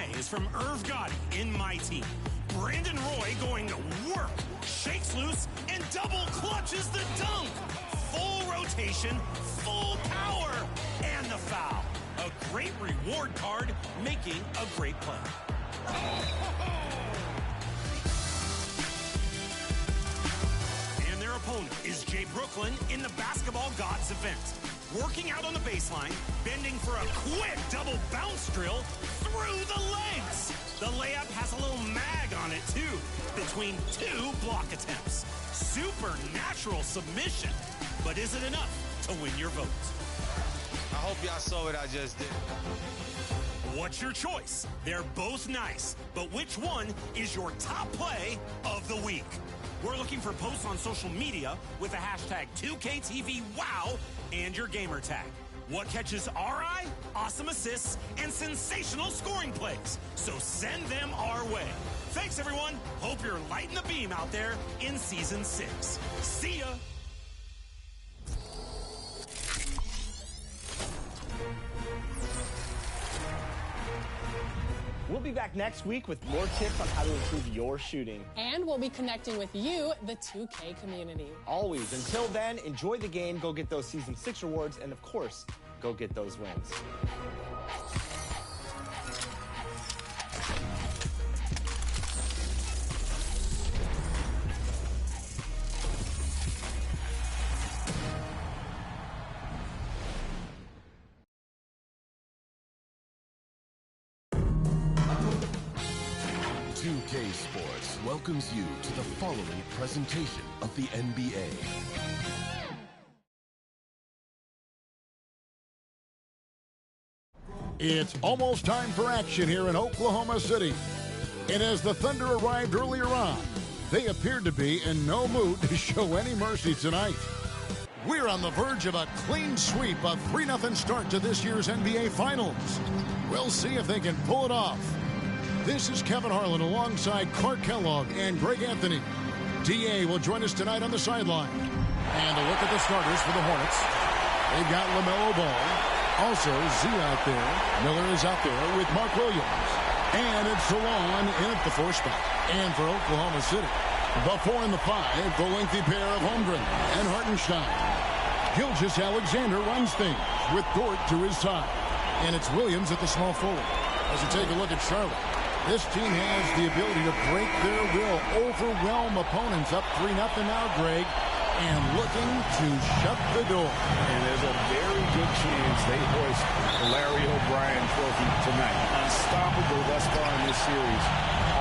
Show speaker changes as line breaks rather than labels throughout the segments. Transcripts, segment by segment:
A is from Irv Gotti in my team. Brandon Roy going to work, shakes loose, and double clutches the dunk. Full rotation, full power, and the foul. A great reward card, making a great play. And their opponent is Jay Brooklyn in the Basketball Gods event. Working out on the baseline, bending for a quick double bounce drill through the legs. The layup has a little mag on it, too, between two block attempts. Supernatural submission. But is it enough to win your vote?
I hope y'all saw what I just did.
What's your choice? They're both nice, but which one is your top play of the week? We're looking for posts on social media with the hashtag 2KTVWOW and your gamer tag. What catches our eye? Awesome assists and sensational scoring plays. So send them our way. Thanks, everyone. Hope you're lighting the beam out there in Season 6. See ya.
We'll be back next week with more tips on how to improve your shooting.
And we'll be connecting with you, the 2K community.
Always. Until then, enjoy the game, go get those Season 6 rewards, and of course, go get those wins.
2K Sports welcomes you to the following presentation of the NBA.
It's almost time for action here in Oklahoma City. And as the Thunder arrived earlier on, they appeared to be in no mood to show any mercy tonight. We're on the verge of a clean sweep, a 3-0 start to this year's NBA Finals. We'll see if they can pull it off. This is Kevin Harlan alongside Clark Kellogg and Greg Anthony. DA will join us tonight on the sideline. And a look at the starters for the Hornets. They've got LaMelo Ball. Also, Z out there. Miller is out there with Mark Williams. And it's Salon in at the 4 spot. And for Oklahoma City, the 4 and the 5, the lengthy pair of Holmgren and Hartenstein. Gilgeous-Alexander runs things with Dort to his side. And it's Williams at the small forward. As we take a look at Charlotte, this team has the ability to break their will, overwhelm opponents. Up 3-0 now, Greg, and looking to shut the door.
And there's a very good chance they hoist the Larry O'Brien trophy tonight. Unstoppable thus far in this series.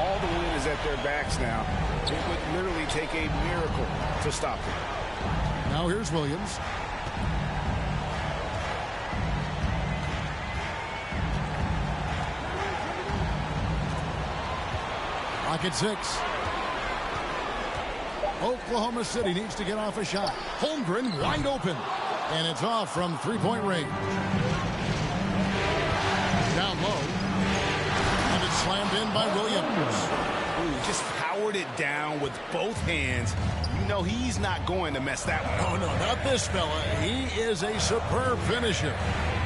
All the wind is at their backs now. It would literally take a miracle to stop them.
Now here's Williams. Clock at 6. Oklahoma City needs to get off a shot. Holmgren wide open. And it's off from three-point range. Down low. And it's slammed in by Williams.
Ooh, just powered it down with both hands. You know he's not going to mess that one up.
Oh, no, not this fella. He is a superb finisher.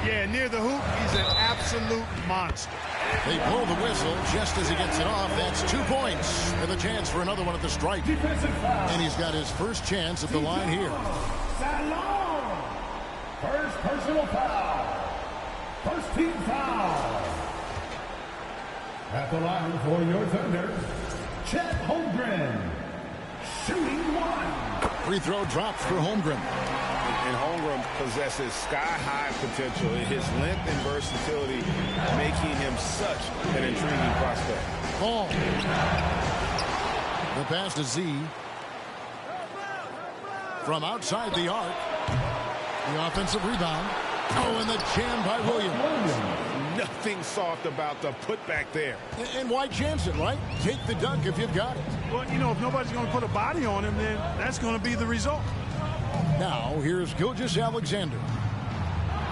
Yeah, near the hoop, he's an absolute monster.
They blow the whistle just as he gets it off. That's 2 points with a chance for another one at the stripe. And he's got his first chance at the line here.
Salon. First personal foul. First team foul. At the line for your Thunder, Chet Holmgren. Shooting 1.
Free throw drops for Holmgren.
And Holmgren possesses sky-high potential. His length and versatility making him such an intriguing prospect.
Ball. The pass to Z. From outside the arc. The offensive rebound. Oh, and the jam by Williams.
Nothing soft about the putback there.
And why chance it, right? Take the dunk if you've got it.
Well, you know, if nobody's going to put a body on him, then that's going to be the result.
Now, here's Gilgeous-Alexander.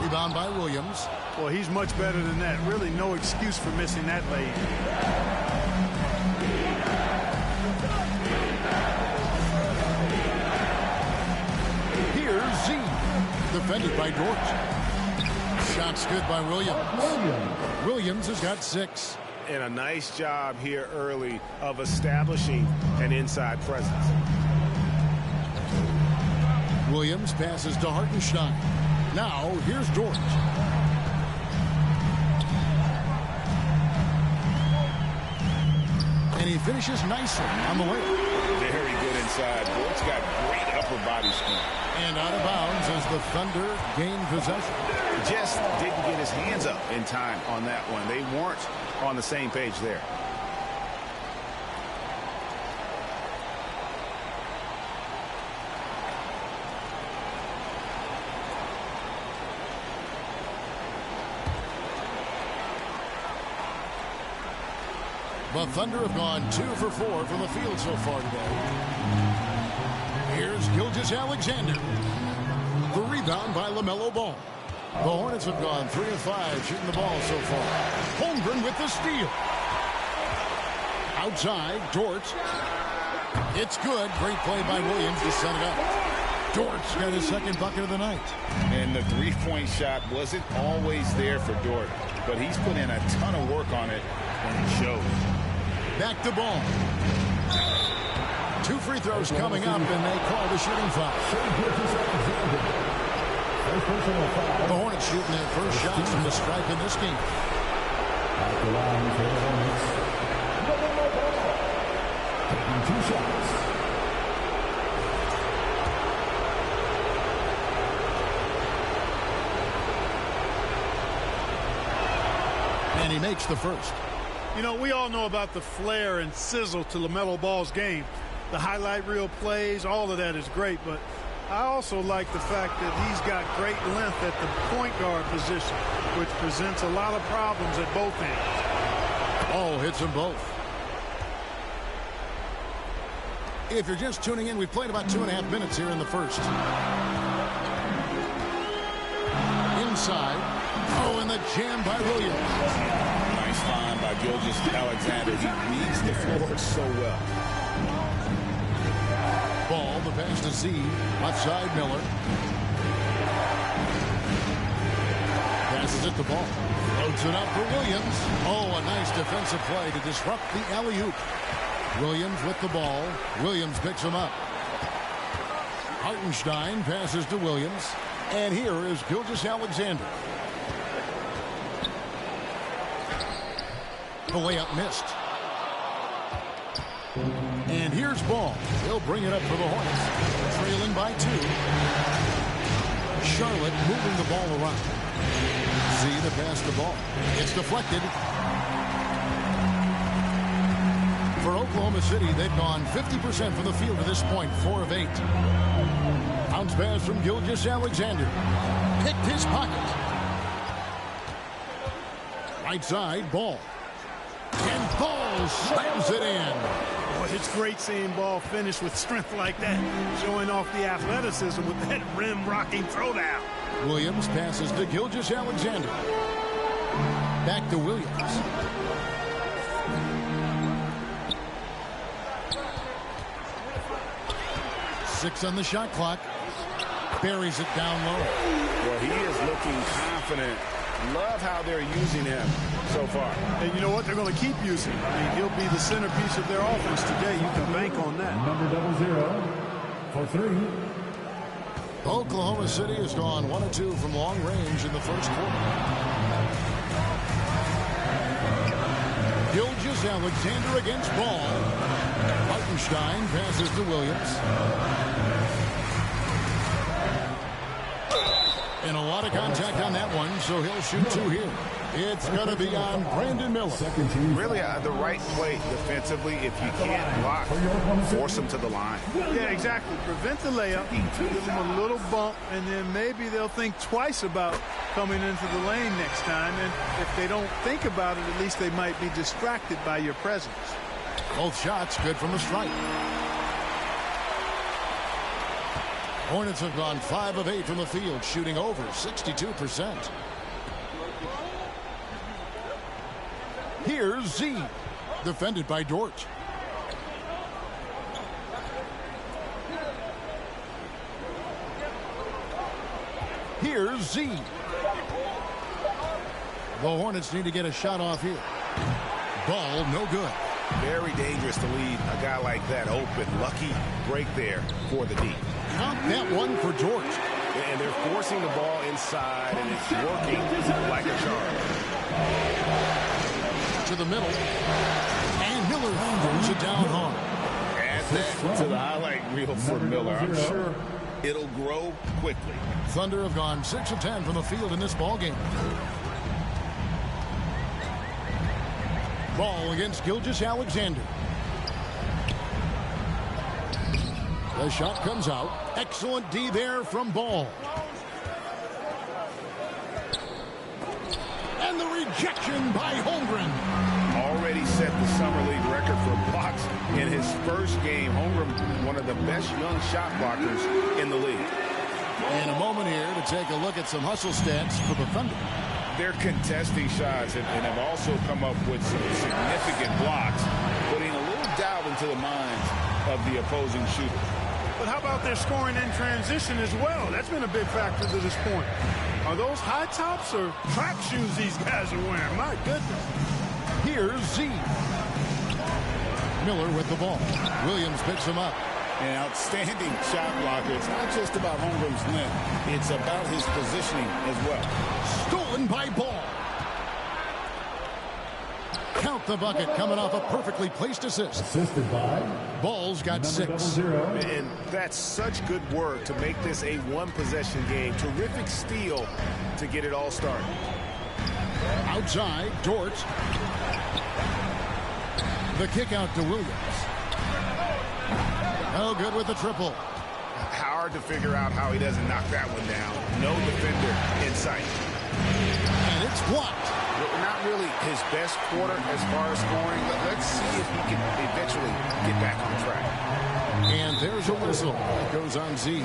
Rebound by Williams.
Well, he's much better than that. Really no excuse for missing that lay.
Here's Z. Defended by Dort. Shot's good by Williams. Williams has got 6.
and a nice job here early of establishing an inside presence.
Williams passes to Hartenstein. Now, here's Dort. And he finishes nicely on the way.
Very good inside. Dort's got great upper body strength.
And out of bounds as the Thunder gain possession.
Just didn't get his hands up in time on that one. They weren't on the same page there.
The Thunder have gone 2 for 4 from the field so far today. Here's Gilgeous-Alexander. The rebound by LaMelo Ball. The Hornets have gone 3 of 5 shooting the ball so far. Holmgren with the steal. Outside, Dort. It's good. Great play by Williams to set it up. Dort's got his second bucket of the night.
And the three-point shot wasn't always there for Dort, but he's put in a ton of work on it, and it shows.
Back to Ball. 2 free throws coming up, and they call the shooting foul. The Hornets shooting their first shots from the stripe in this game.
Taking 2 shots.
And he makes the first.
You know, we all know about the flair and sizzle to LaMelo Ball's game. The highlight reel plays, all of that is great, but I also like the fact that he's got great length at the point guard position, which presents a lot of problems at both ends.
Oh, hits them both. If you're just tuning in, we've played about 2.5 minutes here in the first. Inside. Oh, and the jam by Williams.
Nice find by Gilgeous-Alexander. He reads the floor so well.
Ball, the pass to Z. Left side, Miller. Passes it to Ball. Floats it up for Williams. Oh, a nice defensive play to disrupt the alley-oop. Williams with the ball. Williams picks him up. Hartenstein passes to Williams. And here is Gilgeous-Alexander. The layup missed. And here's Ball. He'll bring it up for the Hornets. Trailing by 2. Charlotte moving the ball around. See the pass to Ball. It's deflected. For Oklahoma City, they've gone 50% from the field to this point, 4 of 8. Bounce pass from Gilgeous-Alexander. Picked his pocket. Right side, Ball. And Ball slams it in.
Boy, it's great seeing Ball finish with strength like that, showing off the athleticism with that rim-rocking throwdown.
Williams passes to Gilgeous-Alexander. Back to Williams. Six on the shot clock. Buries it down low.
Well, he is looking confident. Love how they're using him so far.
And you know what? They're going to keep using him. I mean, he'll be the centerpiece of their offense today. You can bank on that.
Number 00 for 3.
Oklahoma City has gone 1 of 2 from long range in the first quarter. Gilgeous-Alexander against Ball. Hartenstein passes to Williams. And a lot of contact on that one, so he'll shoot 2 here. It's going to be on Brandon Miller.
Really the right play defensively. If you can't block, force him to the line.
Yeah, exactly. Prevent the layup, give them a little bump, and then maybe they'll think twice about coming into the lane next time. And if they don't think about it, at least they might be distracted by your presence.
Both shots good from the stripe. Hornets have gone 5 of 8 from the field, shooting over 62%. Here's Z, defended by Dort. Here's Z. The Hornets need to get a shot off here. Ball no good.
Very dangerous to leave a guy like that open. Lucky break there for the D.
Count that one for George.
And they're forcing the ball inside, and it's working like a charm.
To the middle. And Miller throws it down hard.
Add that to the highlight reel for Miller. I'm sure it'll grow quickly.
Thunder have gone 6 of 10 from the field in this ball game. Ball against Gilgeous-Alexander. The shot comes out. Excellent D there from Ball. And the rejection by Holmgren.
Already set the Summer League record for blocks in his first game. Holmgren, one of the best young shot blockers in the league.
In a moment here to take a look at some hustle stats for the Thunder.
They're contesting shots and have also come up with some significant blocks, putting a little doubt into the minds of the opposing shooter.
But how about their scoring in transition as well? That's been a big factor to this point. Are those high tops or track shoes these guys are wearing? My goodness.
Here's Z. Miller with the ball. Williams picks him up.
An outstanding shot blocker. It's not just about Holmgren's length. It's about his positioning as well.
Stolen by Ball. Count the bucket coming off a perfectly placed assist.
Assisted by
Ball's got 6.
And that's such good work to make this a one-possession game. Terrific steal to get it all started.
Outside, Dort. The kick out to Williams. Oh, good with the triple.
Hard to figure out how he doesn't knock that one down. No defender in sight.
And it's blocked.
Not really his best quarter as far as scoring, but let's see if he can eventually get back on track.
And there's a whistle. That goes on Z.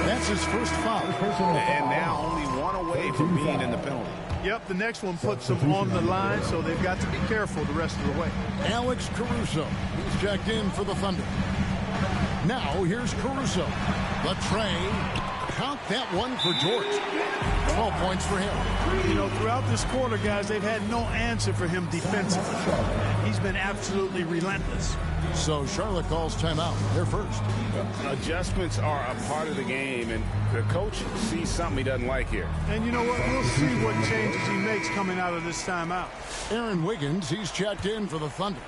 That's his first foul.
And now only one away from being in the penalty.
Yep, the next one puts them on the line, so they've got to be careful the rest of the way.
Alex Caruso. He's checked in for the Thunder. Now here's Caruso. The tray. Count that one for George. 12 points for him.
You know, throughout this quarter, guys, they've had no answer for him defensively. He's been absolutely relentless.
So Charlotte calls timeout. They're first.
Adjustments are a part of the game, and the coach sees something he doesn't like here.
And you know what? We'll see what changes he makes coming out of this timeout.
Aaron Wiggins, he's checked in for the Thunder.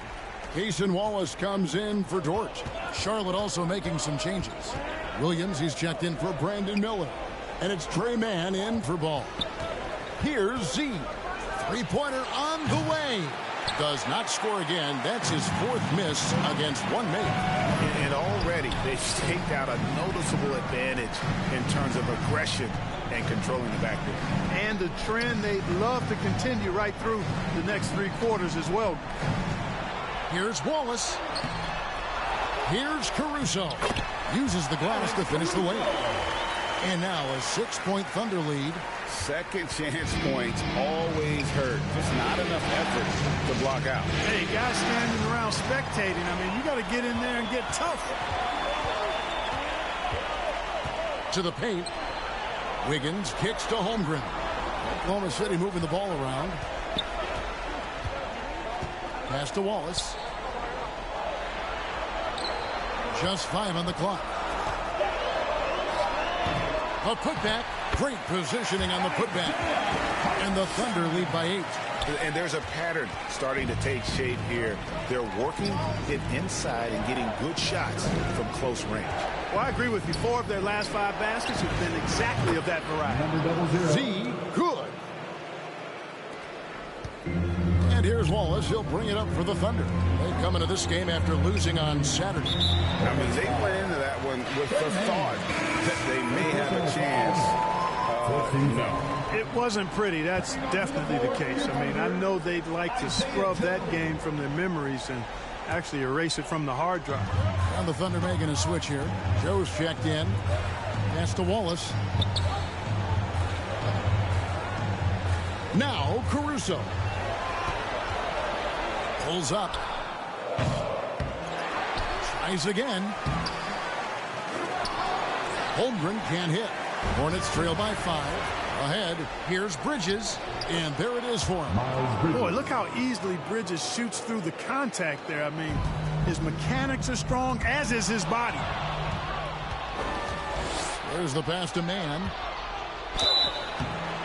Cason Wallace comes in for George. Charlotte also making some changes. Williams, he's checked in for Brandon Miller. And it's Trey Mann in for Ball. Here's Z. Three-pointer on the way. Does not score again. That's his 4th miss against one mate.
And already they've staked out a noticeable advantage in terms of aggression and controlling the backcourt.
And a trend they'd love to continue right through the next 3 quarters as well.
Here's Wallace. Here's Caruso. Uses the glass to finish the way. And now a 6-point Thunder lead.
Second chance points always hurt. Just not enough effort to block out.
Hey, guys standing around spectating. I mean, you got to get in there and get tough.
To the paint. Wiggins kicks to Holmgren. Oklahoma City moving the ball around. Pass to Wallace. Just 5 on the clock. A putback. Great positioning on the putback. And the Thunder lead by 8.
And there's a pattern starting to take shape here. They're working it inside and getting good shots from close range.
Well, I agree with you. 4 of their last 5 baskets have been exactly of that variety.
Z, good. And here's Wallace. He'll bring it up for the Thunder. They come into this game after losing on Saturday.
I mean, they went into that one with the thought that they may have a chance. No.
It wasn't pretty. That's definitely the case. I mean, I know they'd like to scrub that game from their memories and actually erase it from the hard drive.
And the Thunder making a switch here. Joe's checked in. Pass to Wallace. Now Caruso. Pulls up. Tries again. Holmgren can't hit. Hornets trail by 5. Ahead, here's Bridges, and there it is for him.
Boy, look how easily Bridges shoots through the contact there. I mean, his mechanics are strong, as is his body.
There's the pass to Mann.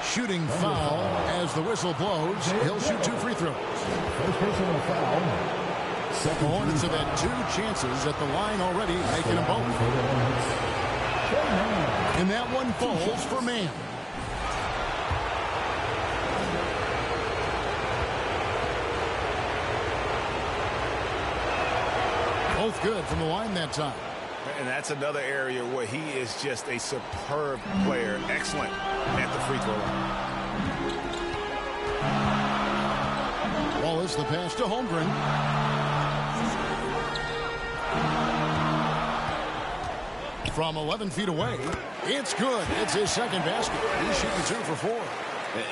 Shooting foul as the whistle blows. He'll shoot 2 free throws.
First personal foul.
The Hornets have had 2 chances at the line already, making them both. And that one falls for Mann. Both good from the line that time.
And that's another area where he is just a superb player. Excellent at the free throw line.
Wallace, the pass to Holmgren. From 11 feet away, it's good. It's his second basket. He's shooting 2 for 4.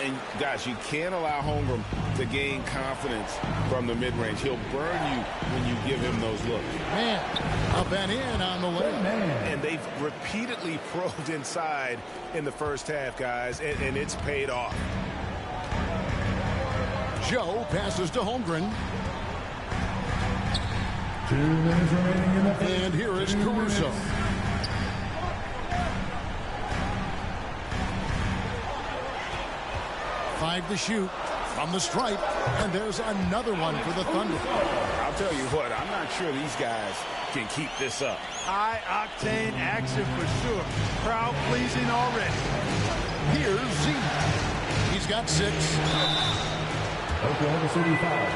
And guys, you can't allow Holmgren to gain confidence from the mid-range. He'll burn you when you give him those looks.
Man, up and in on the layup.
And they've repeatedly probed inside in the first half, guys, and it's paid off.
Joe passes to Holmgren.
2 minutes remaining in the first.
And here is Caruso. Five to shoot from the stripe, and there's another one for the Thunder.
I'll tell you what, I'm not sure these guys can keep this up.
High-octane action for sure. Crowd-pleasing already.
Here's Z. He's got 6.
Oklahoma City foul.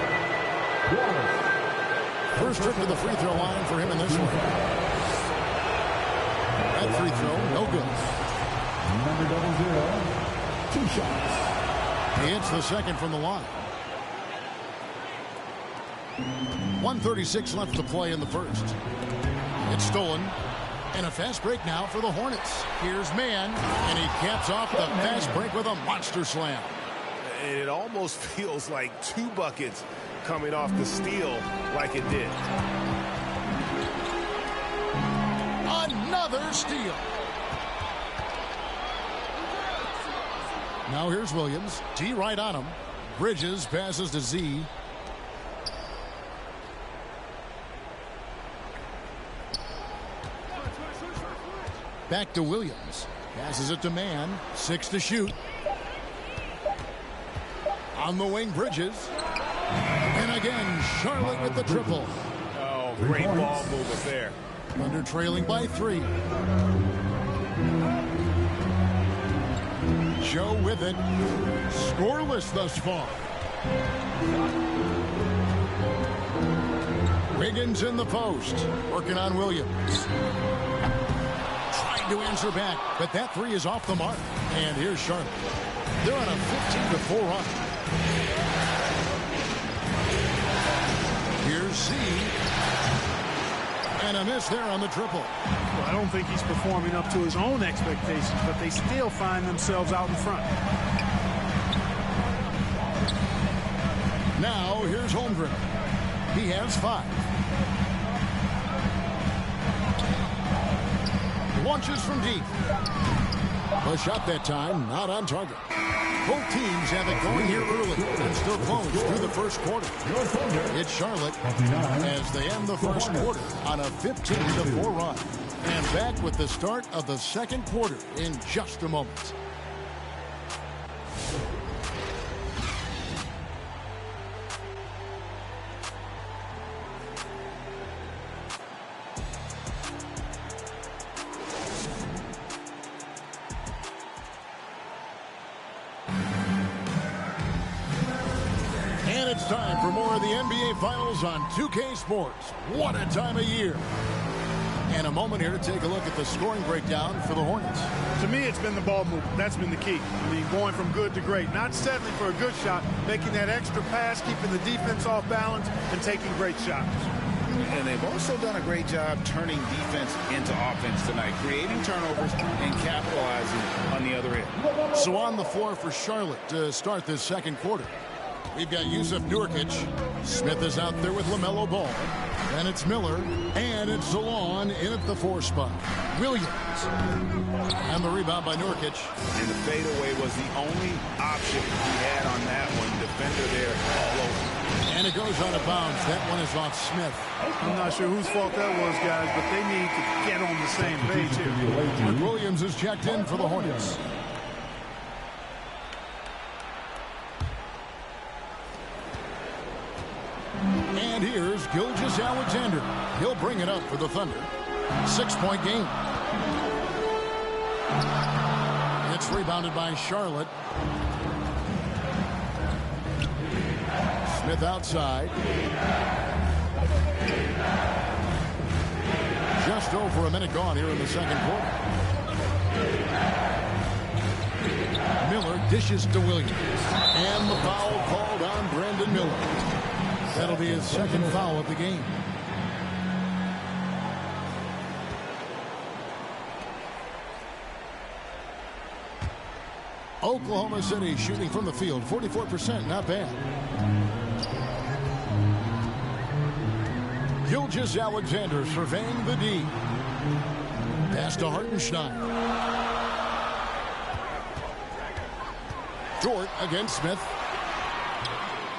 Wallace.
First trip to the free throw line for him in this one. That free throw, no good.
Number 00. 2 shots.
He hits the second from the line. 1:36 left to play in the first. It's stolen. And a fast break now for the Hornets. Here's Mann, and he caps off the fast break with a monster slam.
And it almost feels like 2 buckets coming off the steal like it did.
Another steal. Now here's Williams. D right on him. Bridges passes to Z. Back to Williams. Passes it to Mann. 6 to shoot. On the wing, Bridges. And again, Charlotte with the triple.
Oh, great ball movement there.
Thunder trailing by 3. Joe with it. Scoreless thus far. Wiggins in the post. Working on Williams. Trying to answer back, but that 3 is off the mark. And here's Charlotte. They're on a 15-4 run. Here's C. And a miss there on the triple.
Well, I don't think he's performing up to his own expectations, but they still find themselves out in front.
Now, here's Holmgren. He has 5. Launches from deep. The shot that time, not on target. Both teams have it going here early and still close through the first quarter. It's Charlotte as they end the first quarter on a 15-4 run. And back with the start of the second quarter in just a moment. It's time for more of the NBA Finals on 2K Sports. What a time of year. And a moment here to take a look at the scoring breakdown for the Hornets.
To me, it's been the ball movement. That's been the key. I mean, going from good to great. Not settling for a good shot, making that extra pass, keeping the defense off balance, and taking great shots.
And they've also done a great job turning defense into offense tonight, creating turnovers and capitalizing on the other end.
So on the floor for Charlotte to start this second quarter. We've got Yusuf Nurkic. Smith is out there with LaMelo Ball. And it's Miller. And it's Zalon in at the 4 spot. Williams. And the rebound by Nurkic.
And the fadeaway was the only option he had on that one. Defender there all over.
And it goes out of bounds. That one is off Smith.
I'm not sure whose fault that was, guys, but they need to get on the same page here.
Williams is checked in for the Hornets. And here's Gilgeous-Alexander. He'll bring it up for the Thunder. 6-point game. It's rebounded by Charlotte. Smith outside. Just over a minute gone here in the second quarter. Miller dishes to Williams. And the foul called on Brandon Miller. That'll be his second foul of the game. Oklahoma City shooting from the field, 44%, not bad. Gilgeous-Alexander surveying the D. Pass to Hartenstein. Dort against Smith.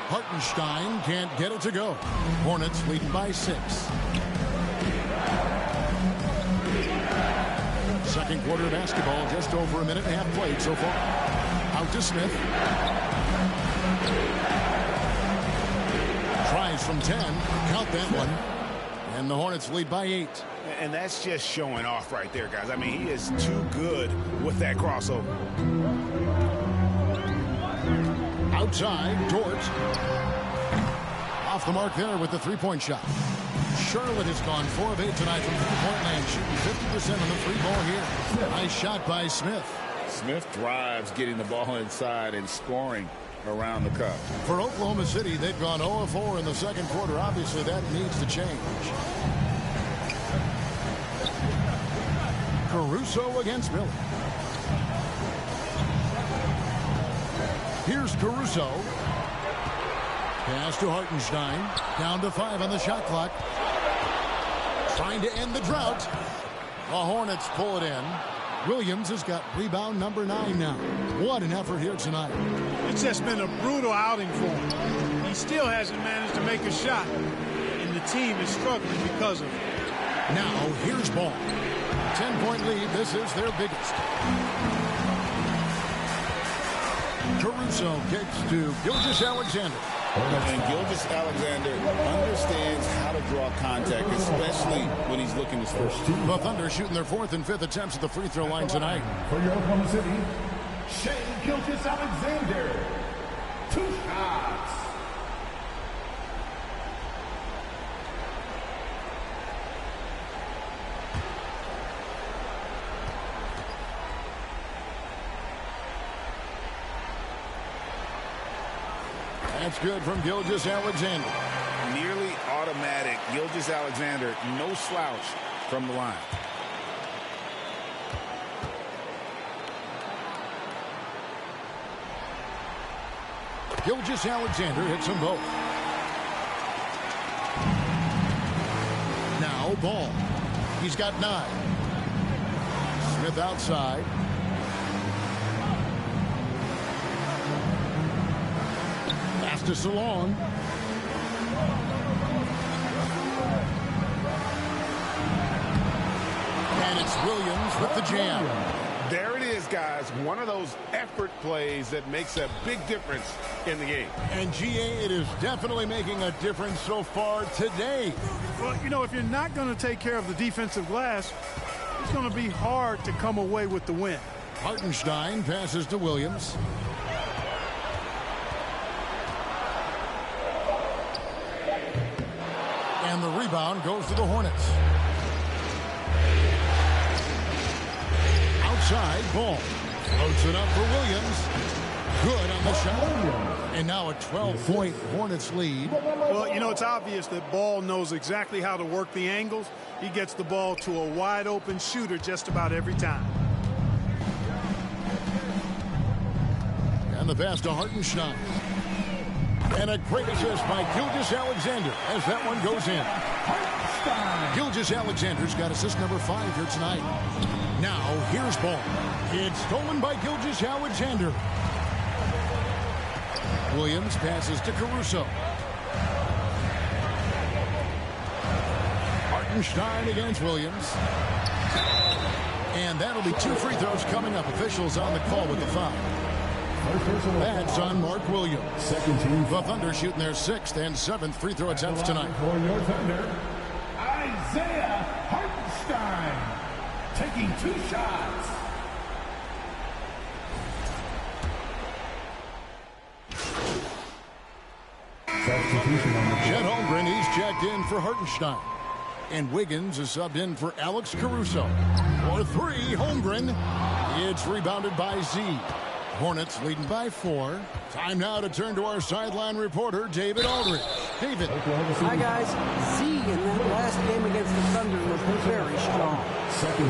Hartenstein can't get it to go. Hornets leading by 6. Second quarter of basketball, just over a minute and a half played so far. Out to Smith. Tries from 10. Count that one. And the Hornets lead by 8.
And that's just showing off right there, guys. I mean, he is too good with that crossover.
Outside, Dort. Off the mark there with the three-point shot. Charlotte has gone 4 of 8 tonight from three-point land, shooting 50% on the free ball here. Nice shot by Smith.
Smith drives, getting the ball inside and scoring around the cup.
For Oklahoma City, they've gone 0 of 4 in the second quarter. Obviously, that needs to change. Caruso against Miller. Here's Caruso. Pass to Hartenstein. Down to 5 on the shot clock. Trying to end the drought. The Hornets pull it in. Williams has got rebound number 9 now. What an effort here tonight.
It's just been a brutal outing for him. He still hasn't managed to make a shot, and the team is struggling because of it.
Now, here's Ball. 10-point lead. This is their biggest. Caruso kicks to Gilgeous-Alexander.
And Gilgeous-Alexander understands how to draw contact, especially when he's looking to score.
The Thunder shooting their 4th and 5th attempts at the free throw line tonight.
For your Oklahoma City, Shai Gilgeous-Alexander. 2 shots.
That's good from Gilgeous-Alexander.
Nearly automatic. Gilgeous-Alexander, no slouch from the line.
Gilgeous-Alexander hits them both. Now Ball. He's got 9. Smith outside. Pass to Zalon. And it's Williams with the jam.
There it is, guys. One of those effort plays that makes a big difference in the game.
And GA, it is definitely making a difference so far today.
Well, you know, if you're not going to take care of the defensive glass, it's going to be hard to come away with the win.
Hartenstein passes to Williams. And the rebound goes to the Hornets. Outside, Ball. Floats it up for Williams. Good on the shot. And now a 12-point Hornets lead.
Well, you know, it's obvious that Ball knows exactly how to work the angles. He gets the ball to a wide-open shooter just about every time.
And the pass to Hartenstein. And a great assist by Gilgeous-Alexander as that one goes in. Gilgeous-Alexander's got assist number 5 here tonight. Now, here's ball. It's stolen by Gilgeous-Alexander. Williams passes to Caruso. Hartenstein against Williams. And that'll be 2 free throws coming up. Officials on the call with the foul. That's on Mark Williams.
Second team.
The Thunder shooting their 6th and 7th free throw attempts tonight.
For your Thunder, Isaiah Hartenstein taking 2 shots. Substitution on the
Chet Holmgren, he's checked in for Hartenstein. And Wiggins is subbed in for Alex Caruso. For 3, Holmgren. It's rebounded by Z. Hornets leading by 4. Time now to turn to our sideline reporter, David Aldridge. David.
Hi, guys. Z in that last game against the Thunder was very strong.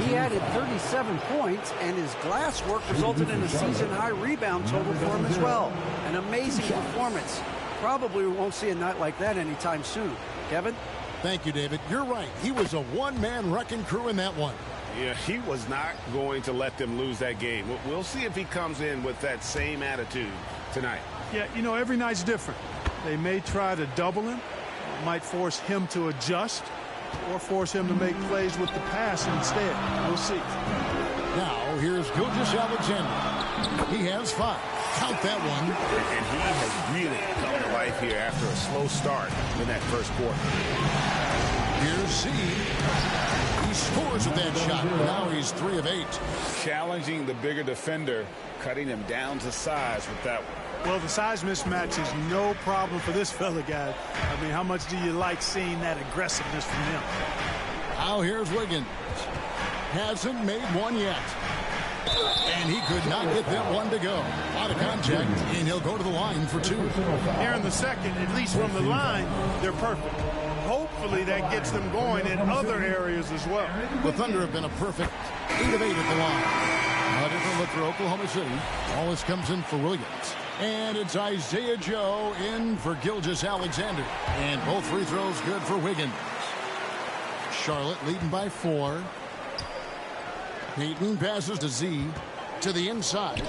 He added 37 points, and his glass work resulted in a season-high rebound total for him as well. An amazing performance. Probably won't see a night like that anytime soon. Kevin?
Thank you, David. You're right. He was a one-man wrecking crew in that one.
Yeah, he was not going to let them lose that game. We'll see if he comes in with that same attitude tonight.
Yeah, you know, every night's different. They may try to double him, might force him to adjust, or force him to make plays with the pass instead. We'll see.
Now, here's Gilgeous-Alexander. He has 5. Count that one.
And he has really come to life here after a slow start in that first quarter.
Here's Z. He scores with that shot. Now he's 3 of 8.
Challenging the bigger defender, cutting him down to size with that one.
Well, the size mismatch is no problem for this fella, guys. I mean, how much do you like seeing that aggressiveness from him?
Now here's Wiggins. Hasn't made one yet. And he could not get that one to go. Out of contact, and he'll go to the line for 2.
Here in the second, at least from the line, they're perfect. Hopefully that gets them going in other areas as well.
The Thunder have been a perfect 8 of 8 at the line. A different look for Oklahoma City. Wallace comes in for Williams. And it's Isaiah Joe in for Gilgeous-Alexander. And both free throws good for Wiggins. Charlotte leading by 4. Peyton passes to Z to the inside.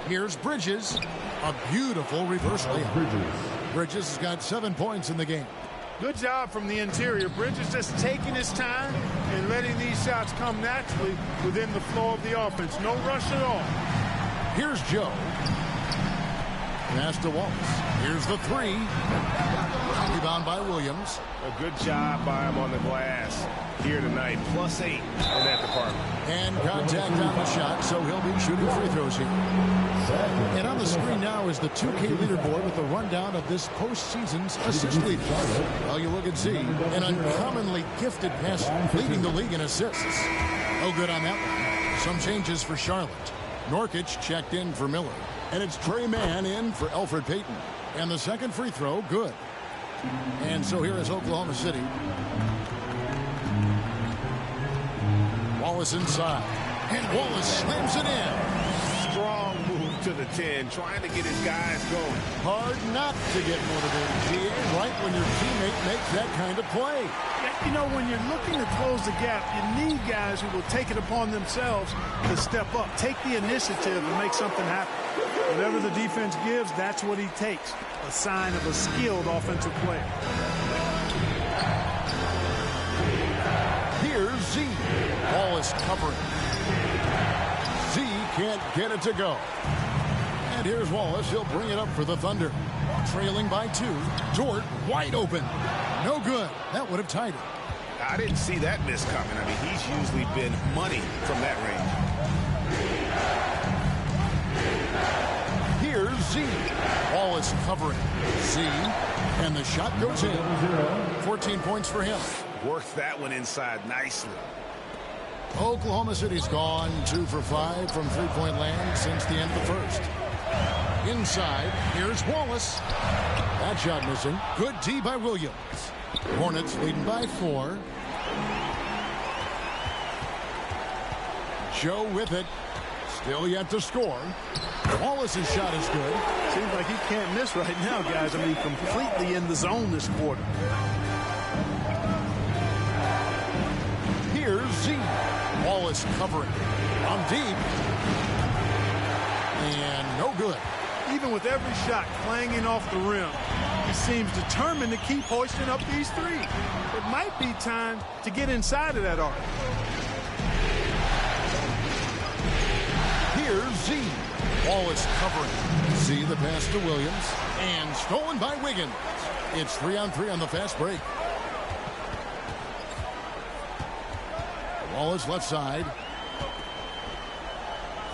Here's Bridges. A beautiful reverse layup. Bridges has got 7 points in the game.
Good job from the interior. Bridges just taking his time and letting these shots come naturally within the flow of the offense. No rush at all.
Here's Joe. Pass to Wallace. Here's the 3. Rebound by Williams.
A good job by him on the glass here tonight. +8 in that department.
And contact on the shot, so he'll be shooting free throws here. And on the screen now is the 2K leaderboard with a rundown of this postseason's assist leader. Well, you look at Z, an uncommonly gifted passer, leading the league in assists. No good on that one. Some changes for Charlotte. Norkic checked in for Miller. And it's Trey Mann in for Elfrid Payton. And the second free throw, good. And so here is Oklahoma City. Wallace inside. And Wallace slams it in.
Strong move to the 10, trying to get his guys going.
Hard not to get motivated, GA, right when your teammate makes that kind of play.
You know, when you're looking to close the gap, you need guys who will take it upon themselves to step up, take the initiative and make something happen. Whatever the defense gives, that's what he takes. A sign of a skilled offensive player.
Here's Z. Wallace covering. Z can't get it to go. And here's Wallace. He'll bring it up for the Thunder. Trailing by 2. Dort wide open. No good. That would have tied it.
I didn't see that miss coming. I mean, he's usually been money from that range.
Here's Z. Wallace covering. Z. And the shot goes in. 14 points for him.
Worked that one inside nicely.
Oklahoma City's gone 2 for 5 from three-point land since the end of the first. Inside, here's Wallace. That shot missing. Good D by Williams. Hornets leading by 4. Joe with it. Still yet to score. Wallace's shot is good.
Seems like he can't miss right now, guys. I mean, completely in the zone this quarter.
Here's Z. Wallace covering. On deep. And no good.
Even with every shot clanging off the rim, he seems determined to keep hoisting up these threes. It might be time to get inside of that arc.
Here's Z. Wallace covering. Z the pass to Williams. And stolen by Wiggins. It's 3-on-3 on the fast break. Wallace left side.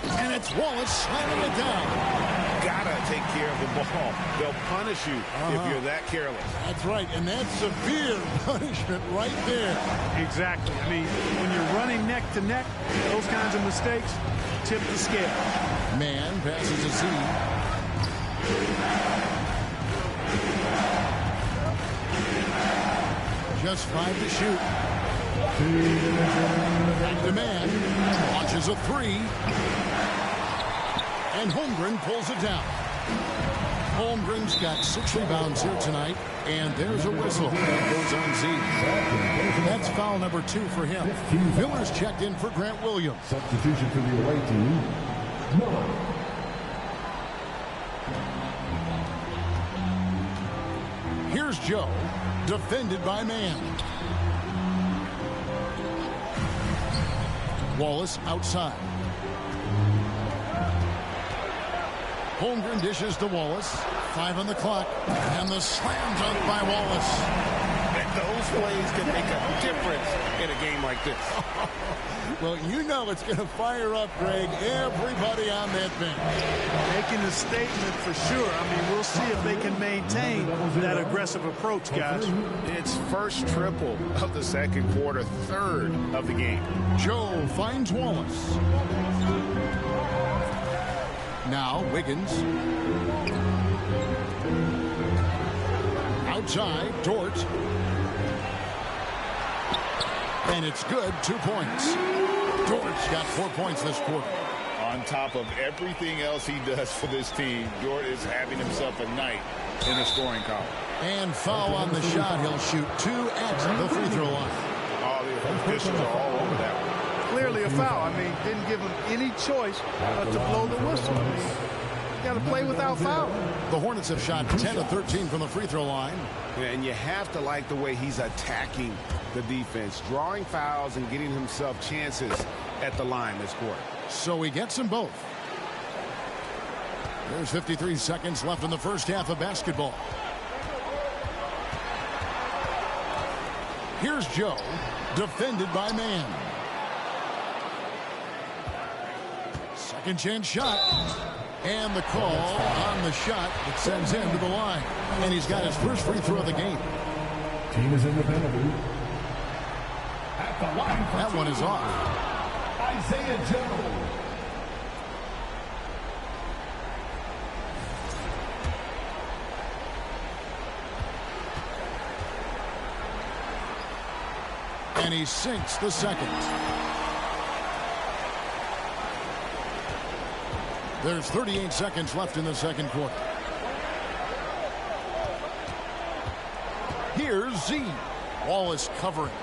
And it's Wallace slamming it down.
Gotta take care of the ball. They'll punish you if you're that careless.
That's right, and that's severe punishment right there.
Exactly. I mean, when you're running neck to neck, those kinds of mistakes tip the scale.
Man passes to Z. Just 5 to shoot. Back to man. Launches a 3. And Holmgren pulls it down. Holmgren's got 6 rebounds here tonight. And there's a whistle. That goes on Z. That's foul number 2 for him. Miller's checked in for Grant Williams.
Substitution for the away team. Miller.
Here's Joe. Defended by man. Wallace outside. Holmgren dishes to Wallace. 5 on the clock. And the slam dunk by Wallace.
And those plays can make a difference in a game like this.
Well, you know it's going to fire up, Greg, everybody on that bench.
Making a statement for sure. I mean, we'll see if they can maintain that aggressive approach, guys.
It's first triple of the second quarter, third of the game.
Joe finds Wallace. Now Wiggins. Outside, Dort. And it's good, 2 points. Dort's got 4 points this quarter.
On top of everything else he does for this team, Dort is having himself a night in the scoring column.
And foul on the shot. He'll shoot 2 at the free throw line.
All the officials are all over that one.
Clearly a foul. I mean, didn't give him any choice but to blow the whistle. I mean, you got to play without foul.
The Hornets have shot 10 of 13 from the free throw line.
And you have to like the way he's attacking the defense, drawing fouls and getting himself chances at the line this quarter.
So he gets them both. There's 53 seconds left in the first half of basketball. Here's Joe, defended by man. Second chance shot. And the call on the shot that sends him to the line. And he's got his first free throw of the game.
Team is in the penalty. At the line for
that one is off.
Isaiah Joe.
And he sinks the second. There's 38 seconds left in the second quarter. Here's Z. Wallace covering.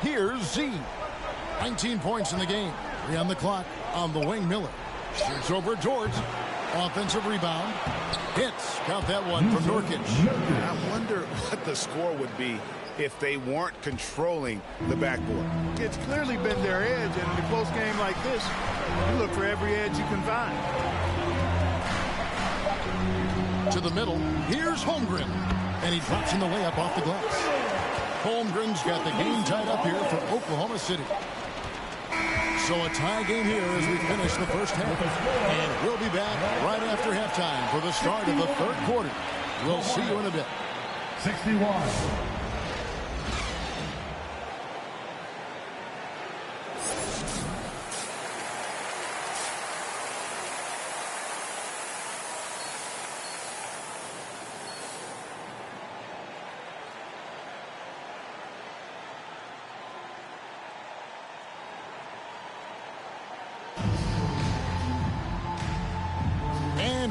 Here's Z. 19 points in the game. 3 on the clock. On the wing, Miller. Shoots over Dort. Offensive rebound. Hits. Count that one from Nurkic.
I wonder what the score would be if they weren't controlling the backboard.
It's clearly been their edge, and in a close game like this, you look for every edge you can find.
To the middle. Here's Holmgren. And he drops in the layup off the glass. Holmgren's got the game tied up here for Oklahoma City. So a tie game here as we finish the first half. And we'll be back right after halftime for the start of the third quarter. We'll see you in a bit.
61.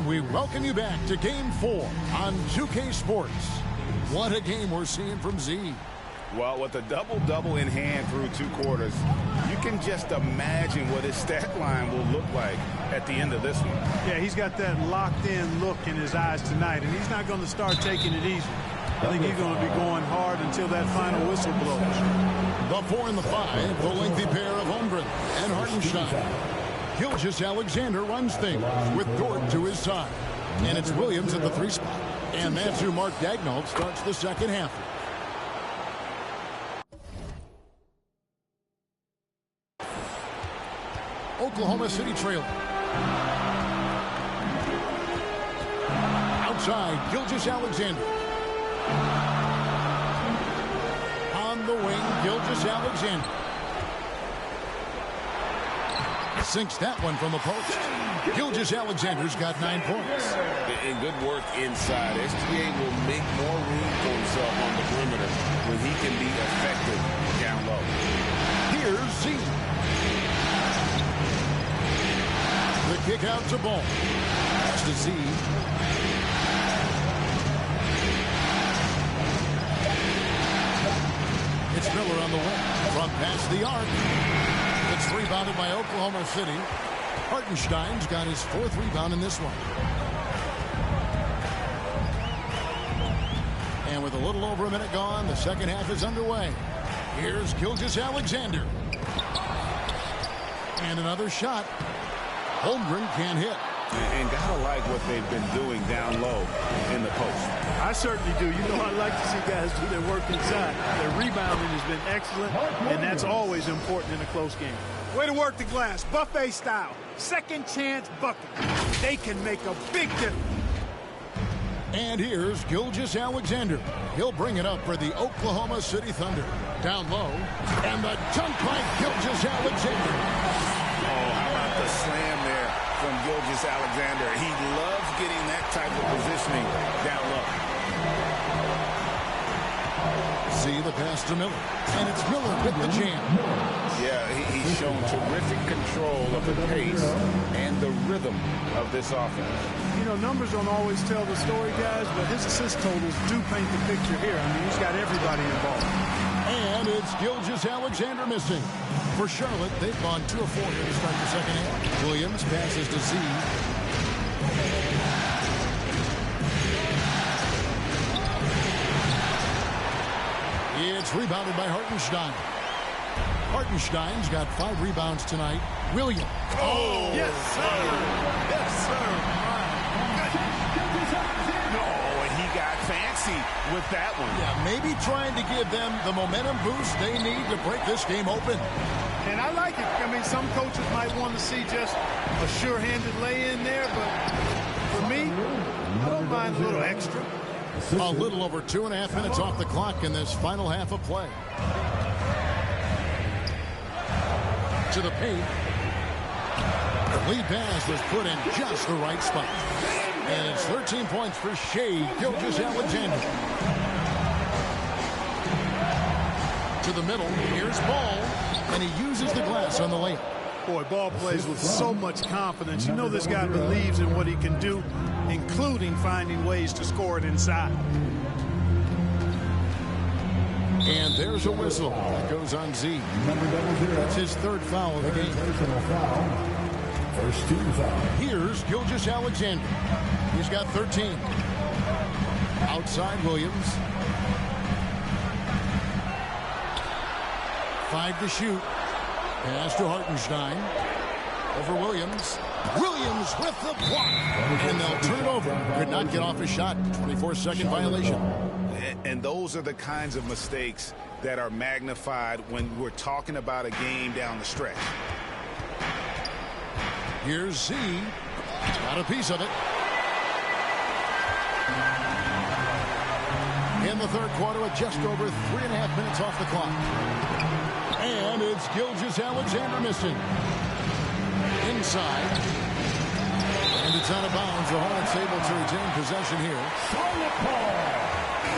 And we welcome you back to Game 4 on 2K Sports. What a game we're seeing from Z.
Well, with a double-double in hand through 2 quarters, you can just imagine what his stat line will look like at the end of this one.
Yeah, he's got that locked-in look in his eyes tonight, and he's not going to start taking it easy. I think he's going to be going hard until that final whistle blows.
The 4 and the 5, the lengthy pair of Holmgren and Hartenstein. Gilgeous-Alexander runs things with Dort to his side. And it's Williams at the 3 spot. And that's who Mark Daigneault starts the second half. Oklahoma City trailing. Outside, Gilgeous-Alexander. On the wing, Gilgeous-Alexander. Sinks that one from the post. Gilgeous-Alexander's got 9 points.
And good work inside. SGA will make more room for himself on the perimeter when he can be effective down low.
Here's Z. The kick out to Ball. Pass to Z. It's Miller on the wing. From past the arc. It's rebounded by Oklahoma City. Hartenstein's got his 4th rebound in this one. And with a little over a minute gone, the second half is underway. Here's Gilgeous-Alexander. And another shot. Holmgren can't hit.
And gotta like what they've been doing down low in the post.
I certainly do. You know, I like to see guys do their work inside. Their rebounding has been excellent, and that's always important in a close game. Way to work the glass, buffet style. Second chance bucket. They can make a big difference.
And here's Gilgeous-Alexander. He'll bring it up for the Oklahoma City Thunder. Down low, and the dunk by Gilgeous-Alexander.
Oh, how about the slam there from Gilgeous-Alexander? He loves getting that type of positioning down low.
See the pass to Miller. And it's Miller with the jam.
Yeah, he's shown terrific control of the pace and the rhythm of this offense.
You know, numbers don't always tell the story, guys, but his assist totals do paint the picture here. I mean, he's got everybody involved.
And it's Gilgeous-Alexander missing. For Charlotte, they've gone 2 of 4 here to start the second half. Williams passes to Z. It's rebounded by Hartenstein. Hartenstein's got 5 rebounds tonight. Williams.
Oh, yes, sir. Yes, sir.
No, and he got fancy with that one.
Yeah, maybe trying to give them the momentum boost they need to break this game open.
And I like it. I mean, some coaches might want to see just a sure-handed lay-in there, but for me, I don't mind a little extra.
A little over 2.5 minutes off the clock in this final half of play. To the paint. The lead pass was put in just the right spot. And it's 13 points for Shai Gilgeous-Alexander. To the middle. Here's Ball. And he uses the glass on the layup.
Boy, Ball plays with so much confidence. You know this guy believes in what he can do, including finding ways to score it inside.
And there's a whistle that goes on Z. That's his 3rd foul of the game.
First team foul.
Here's Gilgeous-Alexander. He's got 13. Outside Williams. 5 to shoot. Pass to Hartenstein. Over Williams. Williams with the block. And they'll turn over. Could not get off his shot. 24-second violation.
And those are the kinds of mistakes that are magnified when we're talking about a game down the stretch.
Here's Z. Got a piece of it. In the 3rd quarter with just over 3.5 minutes off the clock. And it's Gilgeous-Alexander missing. Inside. And it's out of bounds. The Hornets able to retain possession here.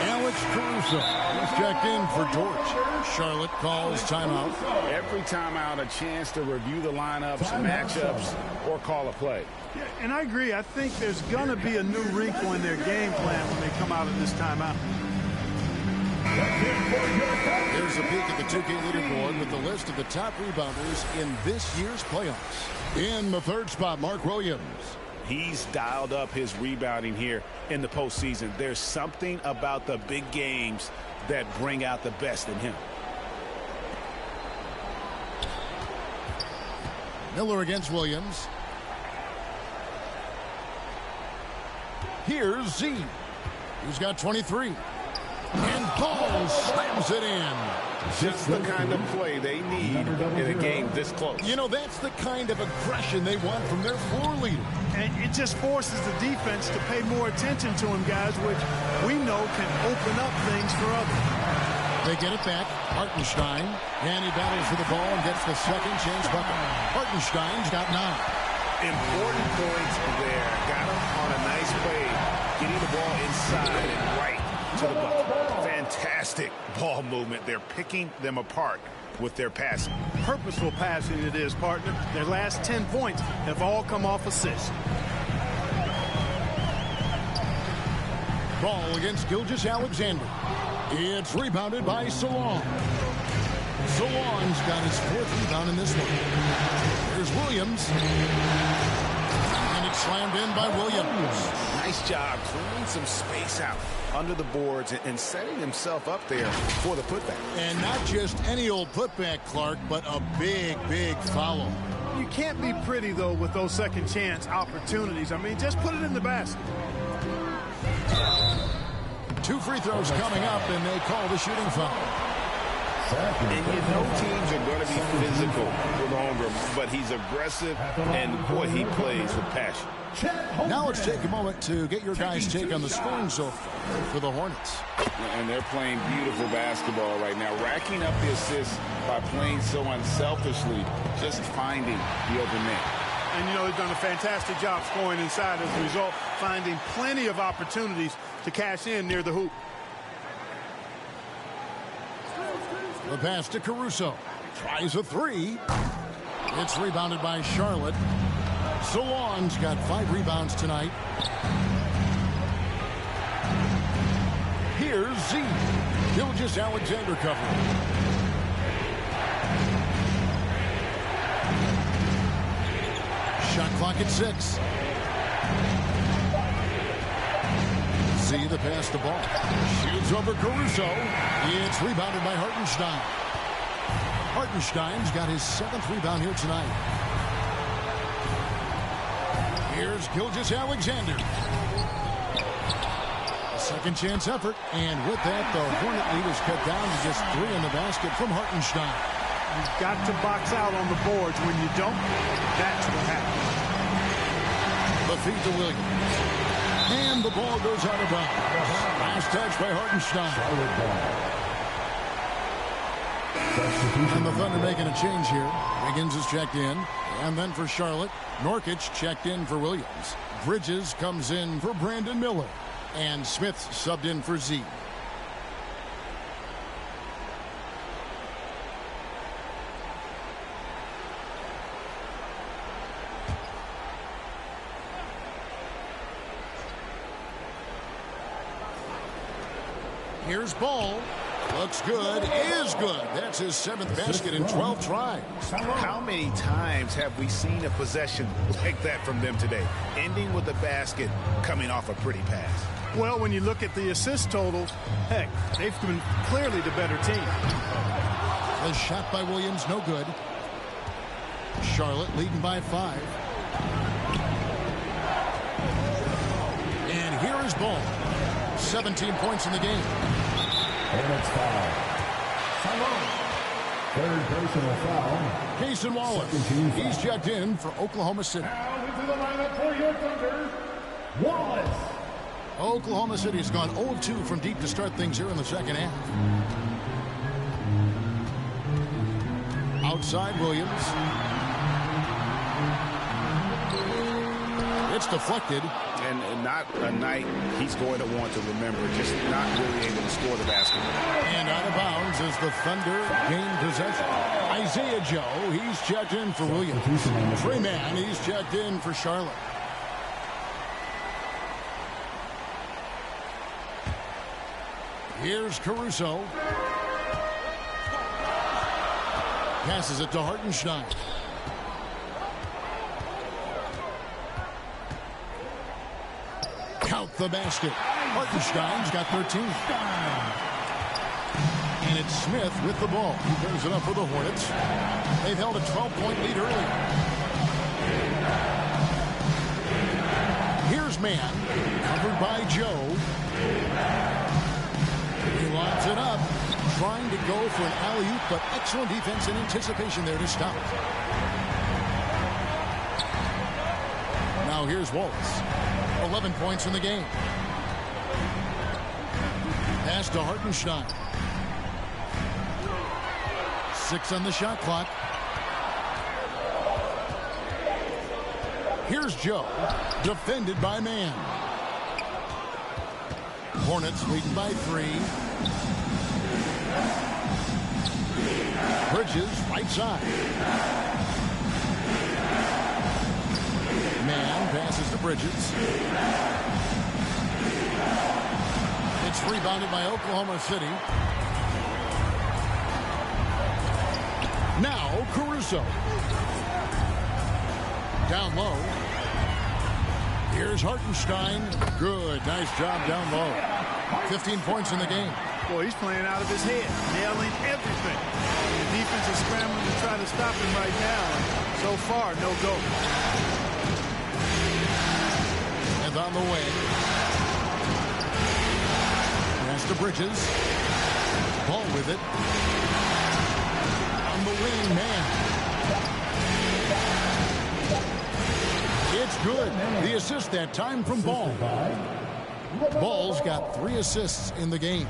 Alex Caruso is checked in for Dort. Charlotte calls timeout.
Every timeout, a chance to review the lineups, matchups, or call a play.
Yeah, and I agree. I think there's going to be a new wrinkle in their game plan when they come out of this timeout.
Here's a peek at the 2K leaderboard with the list of the top rebounders in this year's playoffs. In the third spot, Mark Williams.
He's dialed up his rebounding here in the postseason. There's something about the big games that bring out the best in him.
Miller against Williams. Here's Z, who's got 23. And Paul slams it in.
Just the kind of play they need in a game this close.
You know, that's the kind of aggression they want from their floor leader.
And it just forces the defense to pay more attention to him, guys, which we know can open up things for others.
They get it back. Hartenstein. And he battles for the ball and gets the second chance bucket. Hartenstein's got 9.
Important points there. Got him on a nice play, getting the ball inside and right to the bucket. Fantastic ball movement. They're picking them apart with their passing.
Purposeful passing it is, partner. Their last 10 points have all come off assists.
Ball against Gilgeous-Alexander. It's rebounded by Salon. Salon's got his 4th rebound in this one. Here's Williams. And it's slammed in by Williams.
Nice job clearing some space out under the boards and setting himself up there for the putback.
And not just any old putback, Clark, but a big, big foul.
You can't be pretty, though, with those second chance opportunities. I mean, just put it in the basket.
2 free throws coming up, and they call the shooting foul.
And you know teams are going to be physical with Holmgren, but he's aggressive, and boy, he plays with passion.
Now let's take a moment to get your guys' take on the scoring so far for the Hornets.
And they're playing beautiful basketball right now, racking up the assists by playing so unselfishly, just finding the open man.
And, you know, they've done a fantastic job scoring inside as a result, finding plenty of opportunities to cash in near the hoop.
The pass to Caruso. Tries a 3. It's rebounded by Charlotte. Salon's got 5 rebounds tonight. Here's Z. Gilgeous-Alexander covering. Shot clock at 6. Z the pass the ball. Shoots over Caruso. It's rebounded by Hartenstein. Hartenstein's got his 7th rebound here tonight. Here's Gilgeous-Alexander. A second chance effort. And with that, the Hornet lead is cut down to just 3 in the basket from Hartenstein.
You've got to box out on the boards. When you don't, that's what happens.
The feed to Williams. And the ball goes out of bounds. Last touch by Hartenstein. And the Thunder making a change here. Wiggins is checked in. And then for Charlotte, Norkic checked in for Williams. Bridges comes in for Brandon Miller. And Smith subbed in for Z. Here's Ball. Looks good. Is good. That's his 7th basket in 12 tries.
How many times have we seen a possession like that from them today? Ending with a basket, coming off a pretty pass.
Well, when you look at the assist totals, heck, they've been clearly the better team.
A shot by Williams, no good. Charlotte leading by 5. And here is Ball. 17 points in the game.
Hornets foul. Third personal foul.
Cason Wallace. He's checked in for Oklahoma City.
Now into the lineup for your Thunder, Wallace.
Oklahoma City has gone 0-2 from deep to start things here in the second half. Outside Williams. It's deflected.
And not a night he's going to want to remember, just not really able to score the basketball.
And out of bounds as the Thunder gain possession. Isaiah Joe, he's checked in for Williams. Trey Mann, he's checked in for Charlotte. Here's Caruso. Passes it to Hartenstein. Count the basket. Hartenstein's got 13. And it's Smith with the ball. He brings it up for the Hornets. They've held a 12-point lead earlier. Here's Mann, covered by Joe. He lobs it up, trying to go for an alley-oop, but excellent defense and anticipation there to stop it. Now here's Wallace. 11 points in the game. Pass to Hartenstein. 6 on the shot clock. Here's Joe, defended by Mann. Hornets leading by 3. Bridges, right side. Mann passes to Bridges. It's rebounded by Oklahoma City. Now Caruso. Down low. Here's Hartenstein. Good. Nice job down low. 15 points in the game.
Boy, he's playing out of his head, nailing everything. The defense is scrambling to try to stop him right now. So far, no go.
And on the way. Pass to Bridges. Ball with it. On the wing, man. It's good. The assist that time from Ball. Ball's got 3 assists in the game.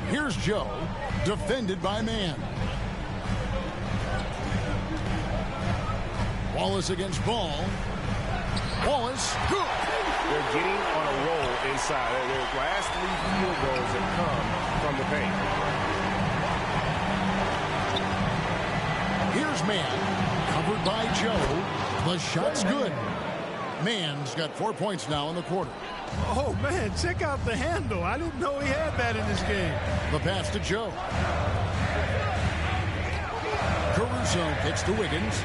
Here's Joe, defended by Mann. Wallace against Ball. Wallace, good.
They're getting on a roll inside. Their last 3 field goals have come from the paint.
Here's Mann, covered by Joe. The shot's good. Mann's got 4 points now in the quarter.
Oh, man, check out the handle. I didn't know he had that in his game.
The pass to Joe. Caruso kicks to Wiggins.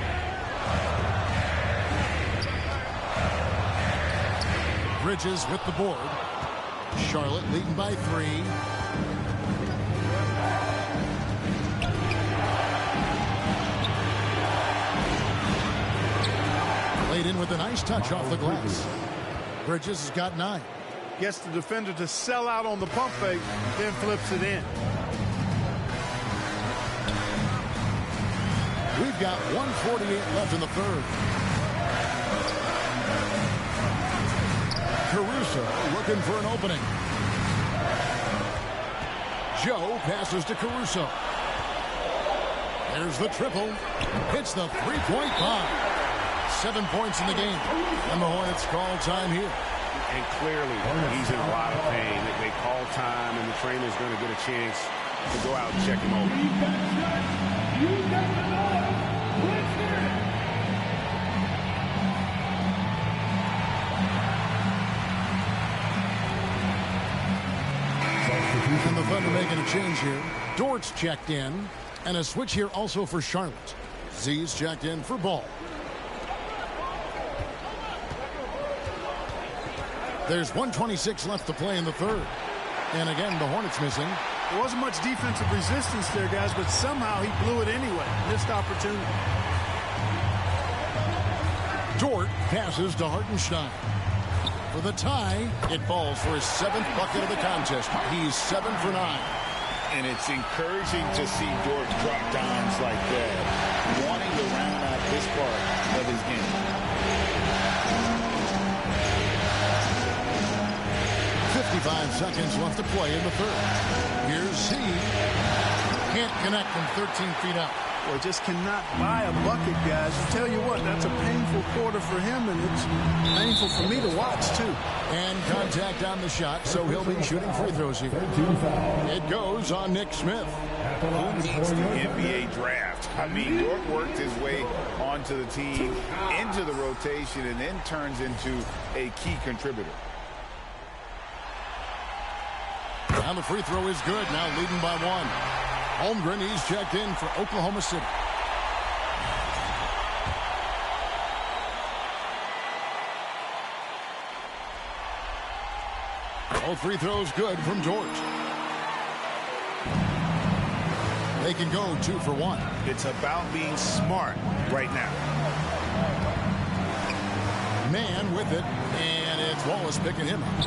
Bridges with the board. Charlotte leading by 3. Laid in with a nice touch off the glass. Bridges has got 9.
Gets the defender to sell out on the pump fake, then flips it in.
We've got 1:48 left in the third. Caruso looking for an opening. Joe passes to Caruso. There's the triple. Hits the three-point bomb. 7 points in the game. And the Hornets call time here.
And clearly, he's in a lot of pain. They call time, and the trainer's going to get a chance to go out and check him over.
And the Thunder making a change here. Dort's checked in. And a switch here also for Charlotte. Z's checked in for Ball. There's 1:26 left to play in the third. And again, the Hornets missing.
There wasn't much defensive resistance there, guys, but somehow he blew it anyway. Missed opportunity.
Dort passes to Hartenstein. For the tie, it falls for his 7th bucket of the contest. He's 7 for 9.
And it's encouraging to see Dort drop dimes like that, wanting to round out this part of his game.
55 seconds left to play in the third. Here's C. Can't connect from 13 feet out.
Well, just cannot buy a bucket, guys. I tell you what, that's a painful quarter for him, and it's painful for me to watch, too.
And contact on the shot, so he'll be shooting free throws here. It goes on Nick Smith.
Who needs the NBA draft? I mean, Dort worked his way onto the team, into the rotation, and then turns into a key contributor.
And the free throw is good. Now leading by 1. Holmgren, he's checked in for Oklahoma City. Both free throws good from George. They can go 2 for 1.
It's about being smart right now.
Man with it, and it's Wallace picking him up.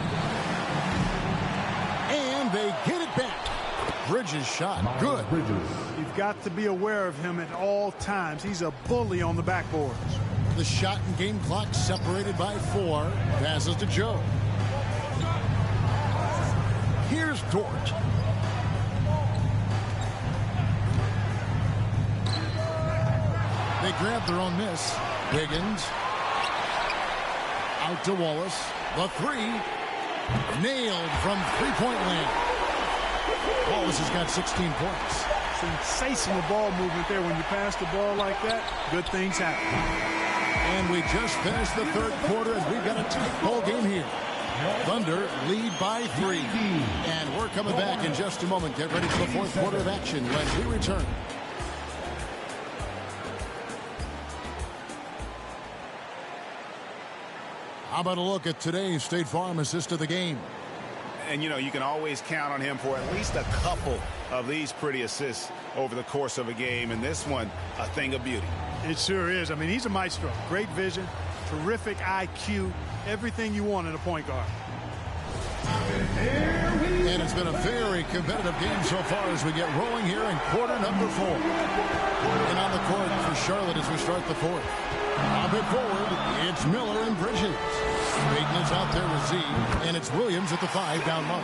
And they get it back. Bridges shot, good.
You've got to be aware of him at all times. He's a bully on the backboards.
The shot and game clock separated by 4. Passes to Joe. Here's Dort. They grab their own miss. Higgins. Out to Wallace. The 3. Nailed from three-point land. Wallace has got 16 points.
Sensational ball movement there. When you pass the ball like that, good things happen.
And we just finished the third quarter, and we've got a tight ball game here. Thunder lead by 3. And we're coming back in just a moment. Get ready for the fourth quarter of action when we return. How about a look at today's State Farm assist of the game?
And, you know, you can always count on him for at least a couple of these pretty assists over the course of a game. And this one, a thing of beauty.
It sure is. I mean, he's a maestro. Great vision, terrific IQ, everything you want in a point guard.
And it's been a very competitive game so far as we get rolling here in quarter number 4. And on the court for Charlotte as we start the fourth. A bit forward, it's Miller and Bridges. Payton is out there with Z, and it's Williams at the 5 down low.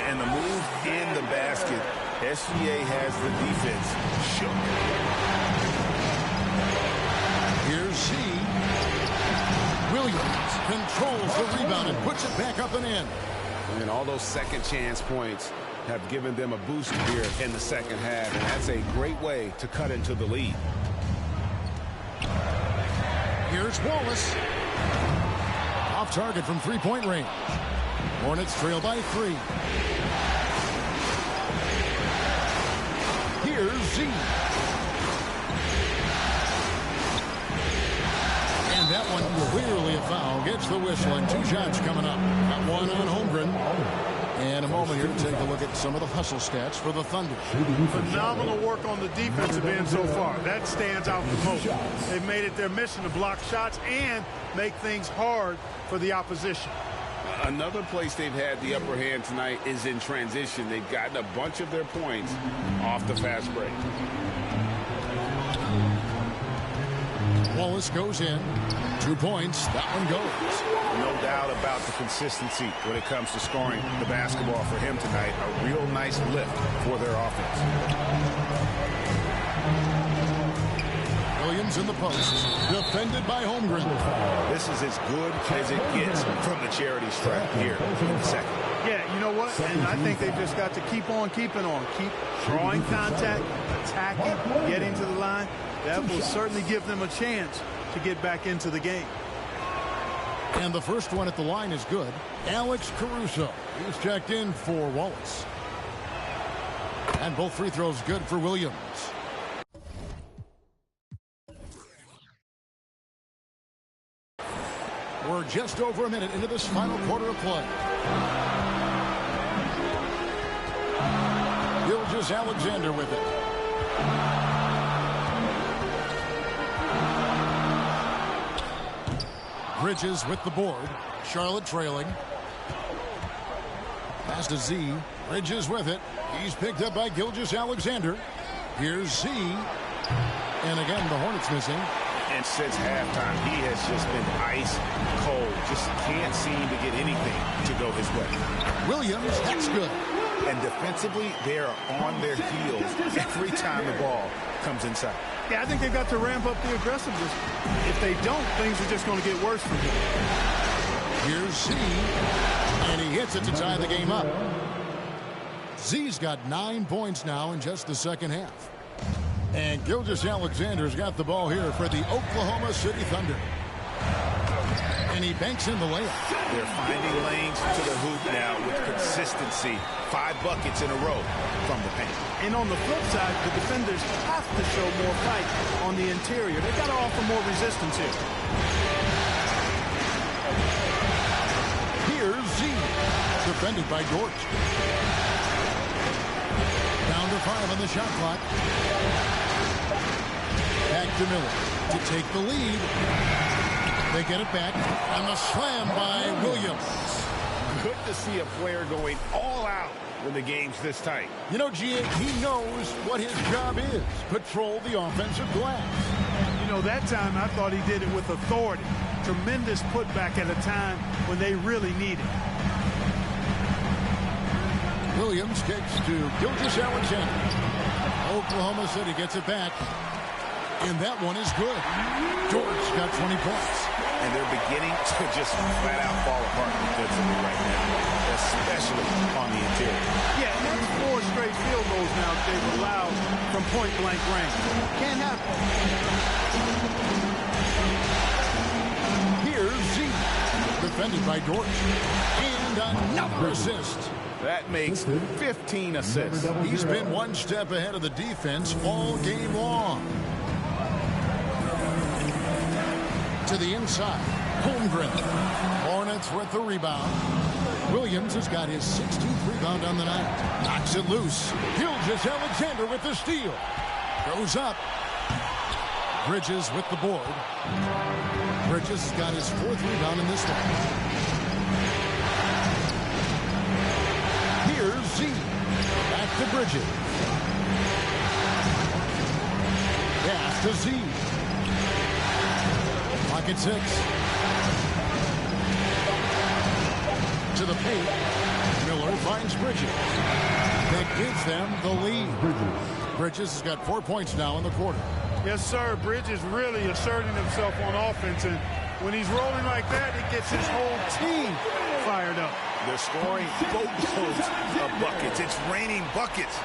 And the move in the basket, SGA has the defense shook.
Here's Z. Williams controls the rebound and puts it back up and in.
And all those second chance points have given them a boost here in the second half. And that's a great way to cut into the lead.
Here's Wallace. Off target from three-point range. Hornets trail by 3. Here's Z. And that one clearly a foul. Gets the whistle and 2 shots coming up. Got one on Holmgren. And a moment here to take a look at some of the hustle stats for the Thunder.
Phenomenal work on the defensive end so far. That stands out the most. They've made it their mission to block shots and make things hard for the opposition.
Another place they've had the upper hand tonight is in transition. They've gotten a bunch of their points off the fast break.
Wallace goes in. 2 points. That one goes.
No doubt about the consistency when it comes to scoring the basketball for him tonight. A real nice lift for their offense.
Williams in the post. Defended by Holmgren.
This is as good as it gets from the charity stripe here in the second.
Yeah, you know what? And I think they've just got to keep on keeping on. Keep drawing contact, attacking, getting to the line. That will certainly give them a chance to get back into the game.
And the first one at the line is good. Alex Caruso. He's checked in for Wallace. And both free throws good for Williams. We're just over a minute into this final quarter of play. Gilgeous-Alexander with it. Bridges with the board. Charlotte trailing. Pass to Z. Bridges with it. He's picked up by Gilgeous-Alexander. Here's Z. And again, the Hornets missing.
And since halftime, he has just been ice cold. Just can't seem to get anything to go his way.
Williams, that's good.
And defensively, they are on their heels every time the ball comes inside.
Yeah, I think they've got to ramp up the aggressiveness. If they don't, things are just going to get worse for them.
Here's Z. And he hits it to tie the game up. Z's got 9 points now in just the second half. And Gilgeous-Alexander's got the ball here for the Oklahoma City Thunder. And he banks in the layup.
They're finding lanes to the hoop now with consistency. 5 buckets in a row from the paint.
And on the flip side, the defenders have to show more fight on the interior. They've got to offer more resistance here.
Here's Z. Defended by Dort. Down to 5 on the shot clock. Back to Miller to take the lead. They get it back. And the slam by Williams.
Good to see a player going all out when the game's this tight.
You know, G.A., he knows what his job is. Patrol the offensive glass.
You know, that time I thought he did it with authority. Tremendous putback at a time when they really need it.
Williams kicks to Gilgeous-Alexander. Oklahoma City gets it back. And that one is good. Dort's got 20 points.
And they're beginning to just flat out fall apart defensively right now, especially on the interior.
Yeah, and that's 4 straight field goals now they've allowed from point-blank range. Can't happen.
Here's Z, defended by Dort. And another assist.
That makes 15 assists.
He's been one step ahead of the defense all game long. To the inside. Holmgren. Hornets with the rebound. Williams has got his 16th rebound on the night. Knocks it loose. Gilgeous-Alexander with the steal. Goes up. Bridges with the board. Bridges has got his 4th rebound in this one. Here's Z. Back to Bridges. Pass to Z. Pocket 6. To the paint. Miller finds Bridges. That gives them the lead. Bridges has got 4 points now in the quarter.
Yes, sir. Bridges really asserting himself on offense. And when he's rolling like that, it gets his whole team fired up.
They're scoring boatloads of buckets. It's raining buckets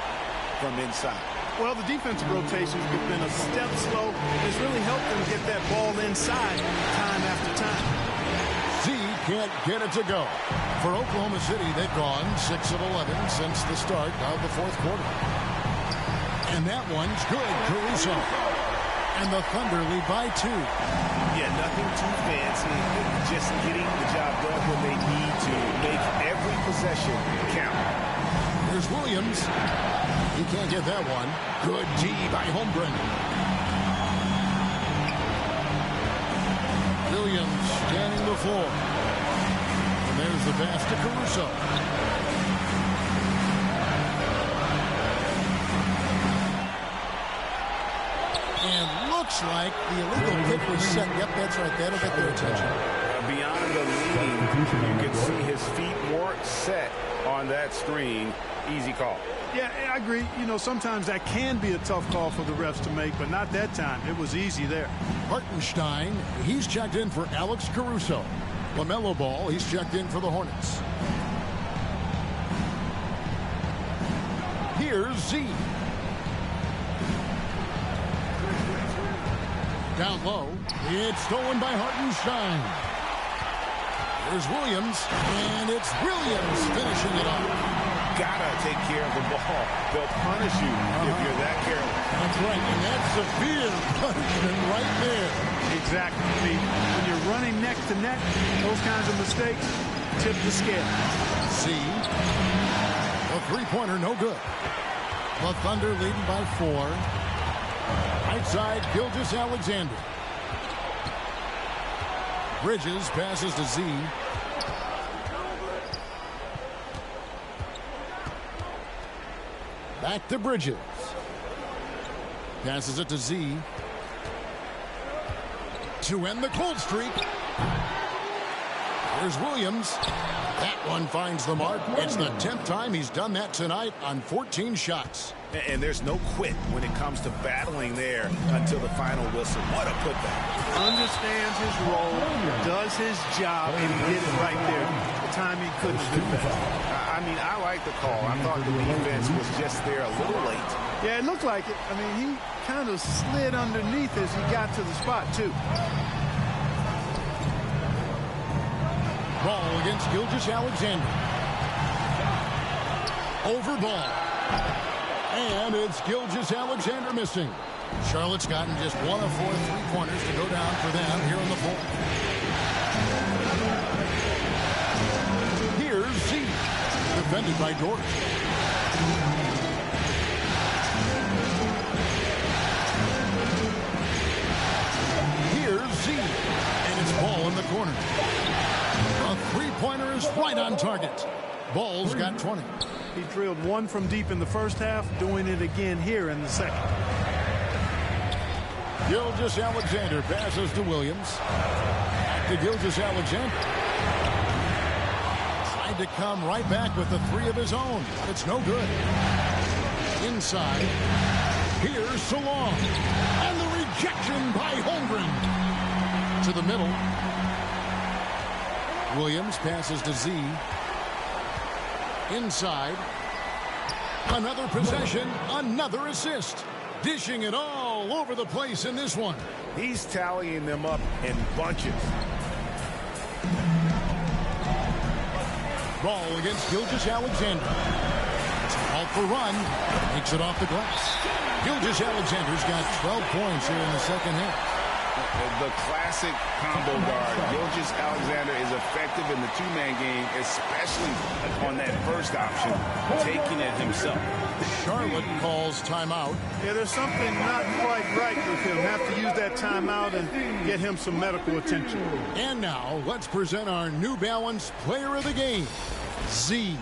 from inside.
Well, the defensive rotations have been a step slow. It's really helped them get that ball inside time after time.
Z can't get it to go. For Oklahoma City, they've gone 6 of 11 since the start of the 4th quarter. And that one's good. Caruso. And the Thunder lead by 2.
Yeah, nothing too fancy. Just getting the job done when they need to. Make every possession count.
Here's Williams. He can't get that one. Good D by Holmgren. Williams scanning the floor. And there's the pass to Caruso. And looks like the illegal pick was set. Yep, that's right. That'll get their attention.
Beyond the lead, you can see his feet weren't set on that screen. Easy call.
Yeah, I agree. You know, sometimes that can be a tough call for the refs to make, but not that time. It was easy there.
Hartenstein, he's checked in for Alex Caruso. LaMelo Ball, he's checked in for the Hornets. Here's Z. Down low. It's stolen by Hartenstein. Here's Williams, and it's Williams finishing it off.
Gotta take care of the ball. They'll punish you if you're that careless.
That's right, and that's severe punishment right there.
Exactly. When you're running neck to neck, those kinds of mistakes tip the scale.
See, a three-pointer, no good. The Thunder leading by 4. Right side, Gilgeous-Alexander. Bridges passes to Z. Back to Bridges. Passes it to Z. To end the cold streak. Here's Williams. That one finds the mark. It's the 10th time he's done that tonight on 14 shots.
And there's no quit when it comes to battling there until the final whistle. What a putback.
Understands his role, does his job, and he did it right there. The time he couldn't do that.
I mean, I like the call. I thought the defense was just there a little late.
Yeah, it looked like it. I mean, he kind of slid underneath as he got to the spot, too.
Ball against Gilgeous-Alexander. Over ball. And it's Gilgeous-Alexander missing. Charlotte's gotten just 1 of 4 3-pointers to go down for them here in the fourth. Here's Z. Defended by Dort. Here's Z. And it's Ball in the corner. A 3-pointer is right on target. Ball's got 20.
He drilled 1 from deep in the first half, doing it again here in the second.
Gilgeous-Alexander passes to Williams. Back to Gilgeous-Alexander. Tried to come right back with the 3 of his own, but it's no good. Inside. Here's Salon. And the rejection by Holmgren. To the middle. Williams passes to Z. Inside. Another possession, another assist. Dishing it all over the place in this one.
He's tallying them up in bunches.
Ball against Gilgeous-Alexander. It's called for run. Makes it off the glass. Gilgeous-Alexander's got 12 points here in the second half.
The classic combo guard. Gilgeous-Alexander is effective in the two-man game, especially on that first option, taking it himself.
Charlotte calls timeout.
Yeah, there's something not quite right with him. Have to use that timeout and get him some medical attention.
And now, let's present our New Balance Player of the Game, Z.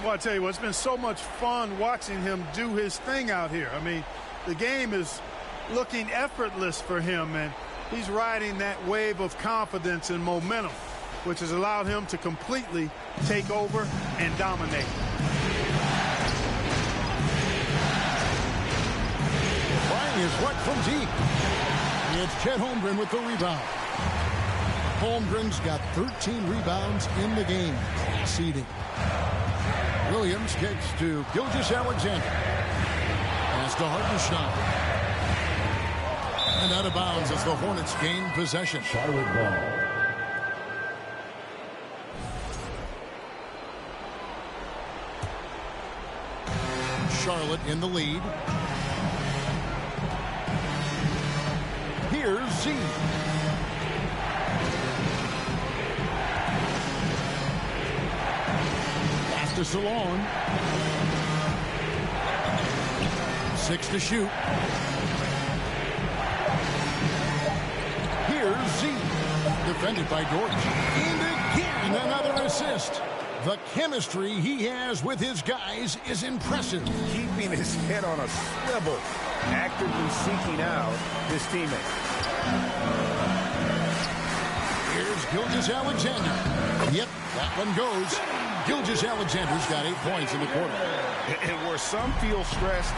Well, I tell you what, it's been so much fun watching him do his thing out here. I mean, the game is looking effortless for him, and he's riding that wave of confidence and momentum, which has allowed him to completely take over and dominate.
Firing is what from deep. It's Chet Holmgren with the rebound. Holmgren's got 13 rebounds in the game. Seeding. Williams kicks to Gilgeous-Alexander. Pass to Hartenstein. And out of bounds as the Hornets gain possession.
Charlotte ball.
Charlotte in the lead. Here's Z. Pass to Salon. 6 to shoot. Here's Z. Defended by Dort. And again, another assist. The chemistry he has with his guys is impressive.
Keeping his head on a swivel, actively seeking out his teammates.
Here's Gilgeous-Alexander. Yep, that one goes. Gilgeous-Alexander's got 8 points in the quarter.
And where some feel stressed,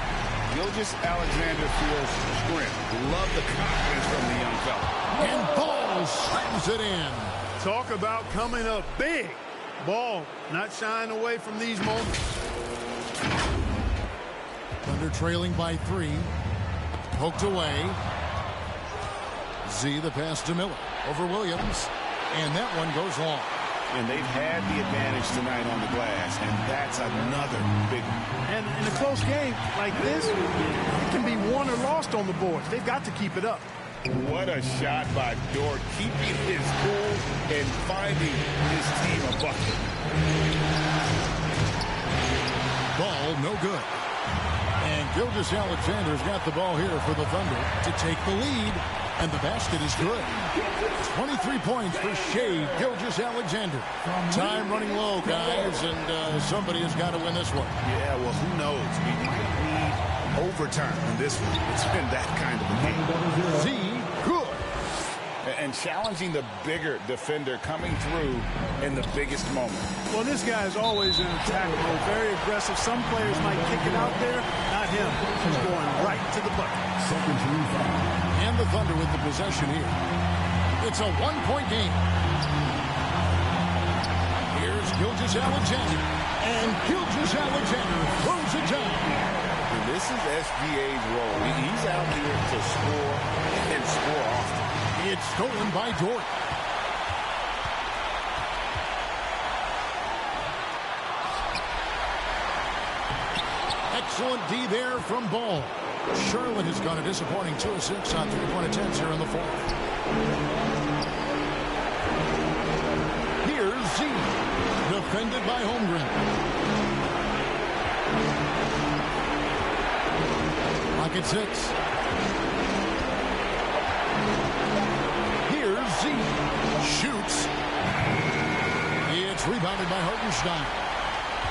Gilgeous-Alexander feels strength. Love the confidence from the young fella.
And Ball slams it in.
Talk about coming up big. Ball not shying away from these moments.
Thunder trailing by 3. Poked away. Z the pass to Miller. Over Williams. And that one goes long.
And they've had the advantage tonight on the glass, and that's another big one.
And in a close game like this, it can be won or lost on the boards. They've got to keep it up.
What a shot by Dort, keeping his cool and finding his team a bucket.
Ball no good. And Gilgeous-Alexander's got the ball here for the Thunder to take the lead. And the basket is good. 23 points for Shea Gilgeous-Alexander. Time running low, guys, and somebody has got to win this one.
Yeah, well, who knows? We might need overtime in this one. It's been that kind of a game.
Z, good.
And challenging the bigger defender coming through in the biggest moment.
Well, this guy is always in attack mode, very aggressive. Some players might kick it out there, not him. He's going right to the bucket.
And the Thunder with the possession here. It's a 1-point game. Here's Gilgeous-Alexander. And Gilgeous-Alexander throws it down.
And this is SGA's role. He's out here to score and score often.
It's stolen by Dort. Excellent D there from Ball. Charlotte has gone a disappointing 2 of 6 on 3-point attempts here in the fourth. Here's Z. Defended by Holmgren. Clock at 6. Here's Z. Shoots. It's rebounded by Hartenstein.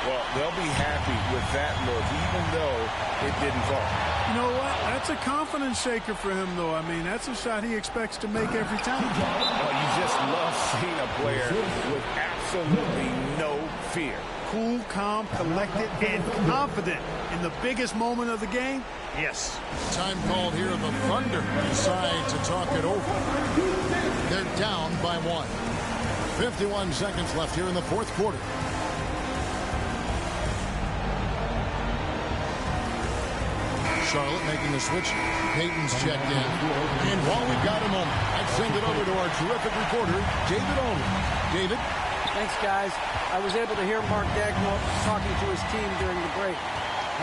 Well, they'll be happy with that look, even though it didn't fall.
You know what? That's a confidence shaker for him, though. I mean, that's a shot he expects to make every time.
Well, you just love seeing a player with absolutely no fear.
Cool, calm, collected, and confident in the biggest moment of the game. Yes.
Time called here. The Thunder decide to talk it over. They're down by 1. 51 seconds left here in the fourth quarter. Charlotte making the switch. Payton's checked in. And while we've got a moment, I'd send it over to our terrific reporter, David Olin. David?
Thanks, guys. I was able to hear Mark Dagnall talking to his team during the break.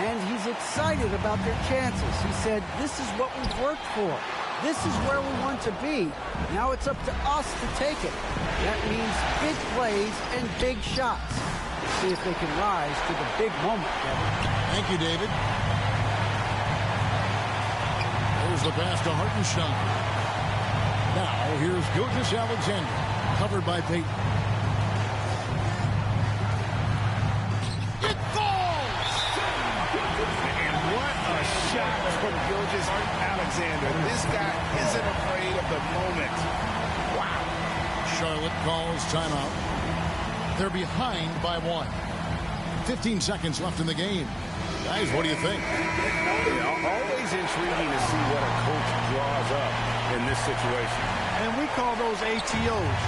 And he's excited about their chances. He said, this is what we've worked for. This is where we want to be. Now it's up to us to take it. That means big plays and big shots. See if they can rise to the big moment, Kevin.
Thank you, David. There's the pass to Hartenstein. Now here's Gilgeous-Alexander, covered by Payton. It falls!
And what a shot from Gilgeous-Alexander. This guy isn't afraid of the moment. Wow.
Charlotte calls timeout. They're behind by 1. 15 seconds left in the game. Guys, what do you think?
Always intriguing to see what a coach draws up in this situation.
And we call those ATOs,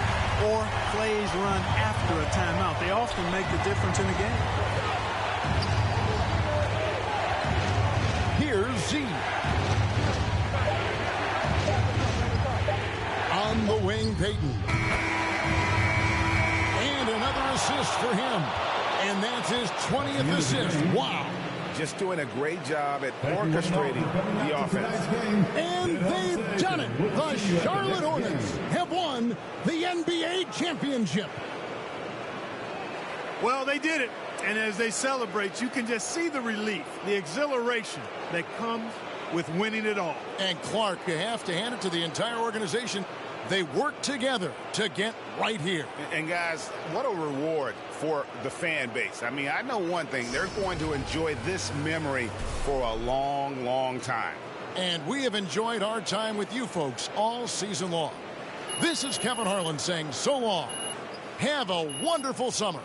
or plays run after a timeout. They often make the difference in the game.
Here's Z. On the wing, Payton. And another assist for him. And that's his 20th assist. Wow.
Just doing a great job at orchestrating the offense.
And they've done it. The Charlotte Hornets have won the NBA championship.
Well, they did it. And as they celebrate, you can just see the relief, the exhilaration that comes with winning it all.
And Clark, you have to hand it to the entire organization. They work together to get right here.
And guys, what a reward for the fan base. I mean, I know one thing. They're going to enjoy this memory for a long, long time.
And we have enjoyed our time with you folks all season long. This is Kevin Harlan saying so long. Have a wonderful summer.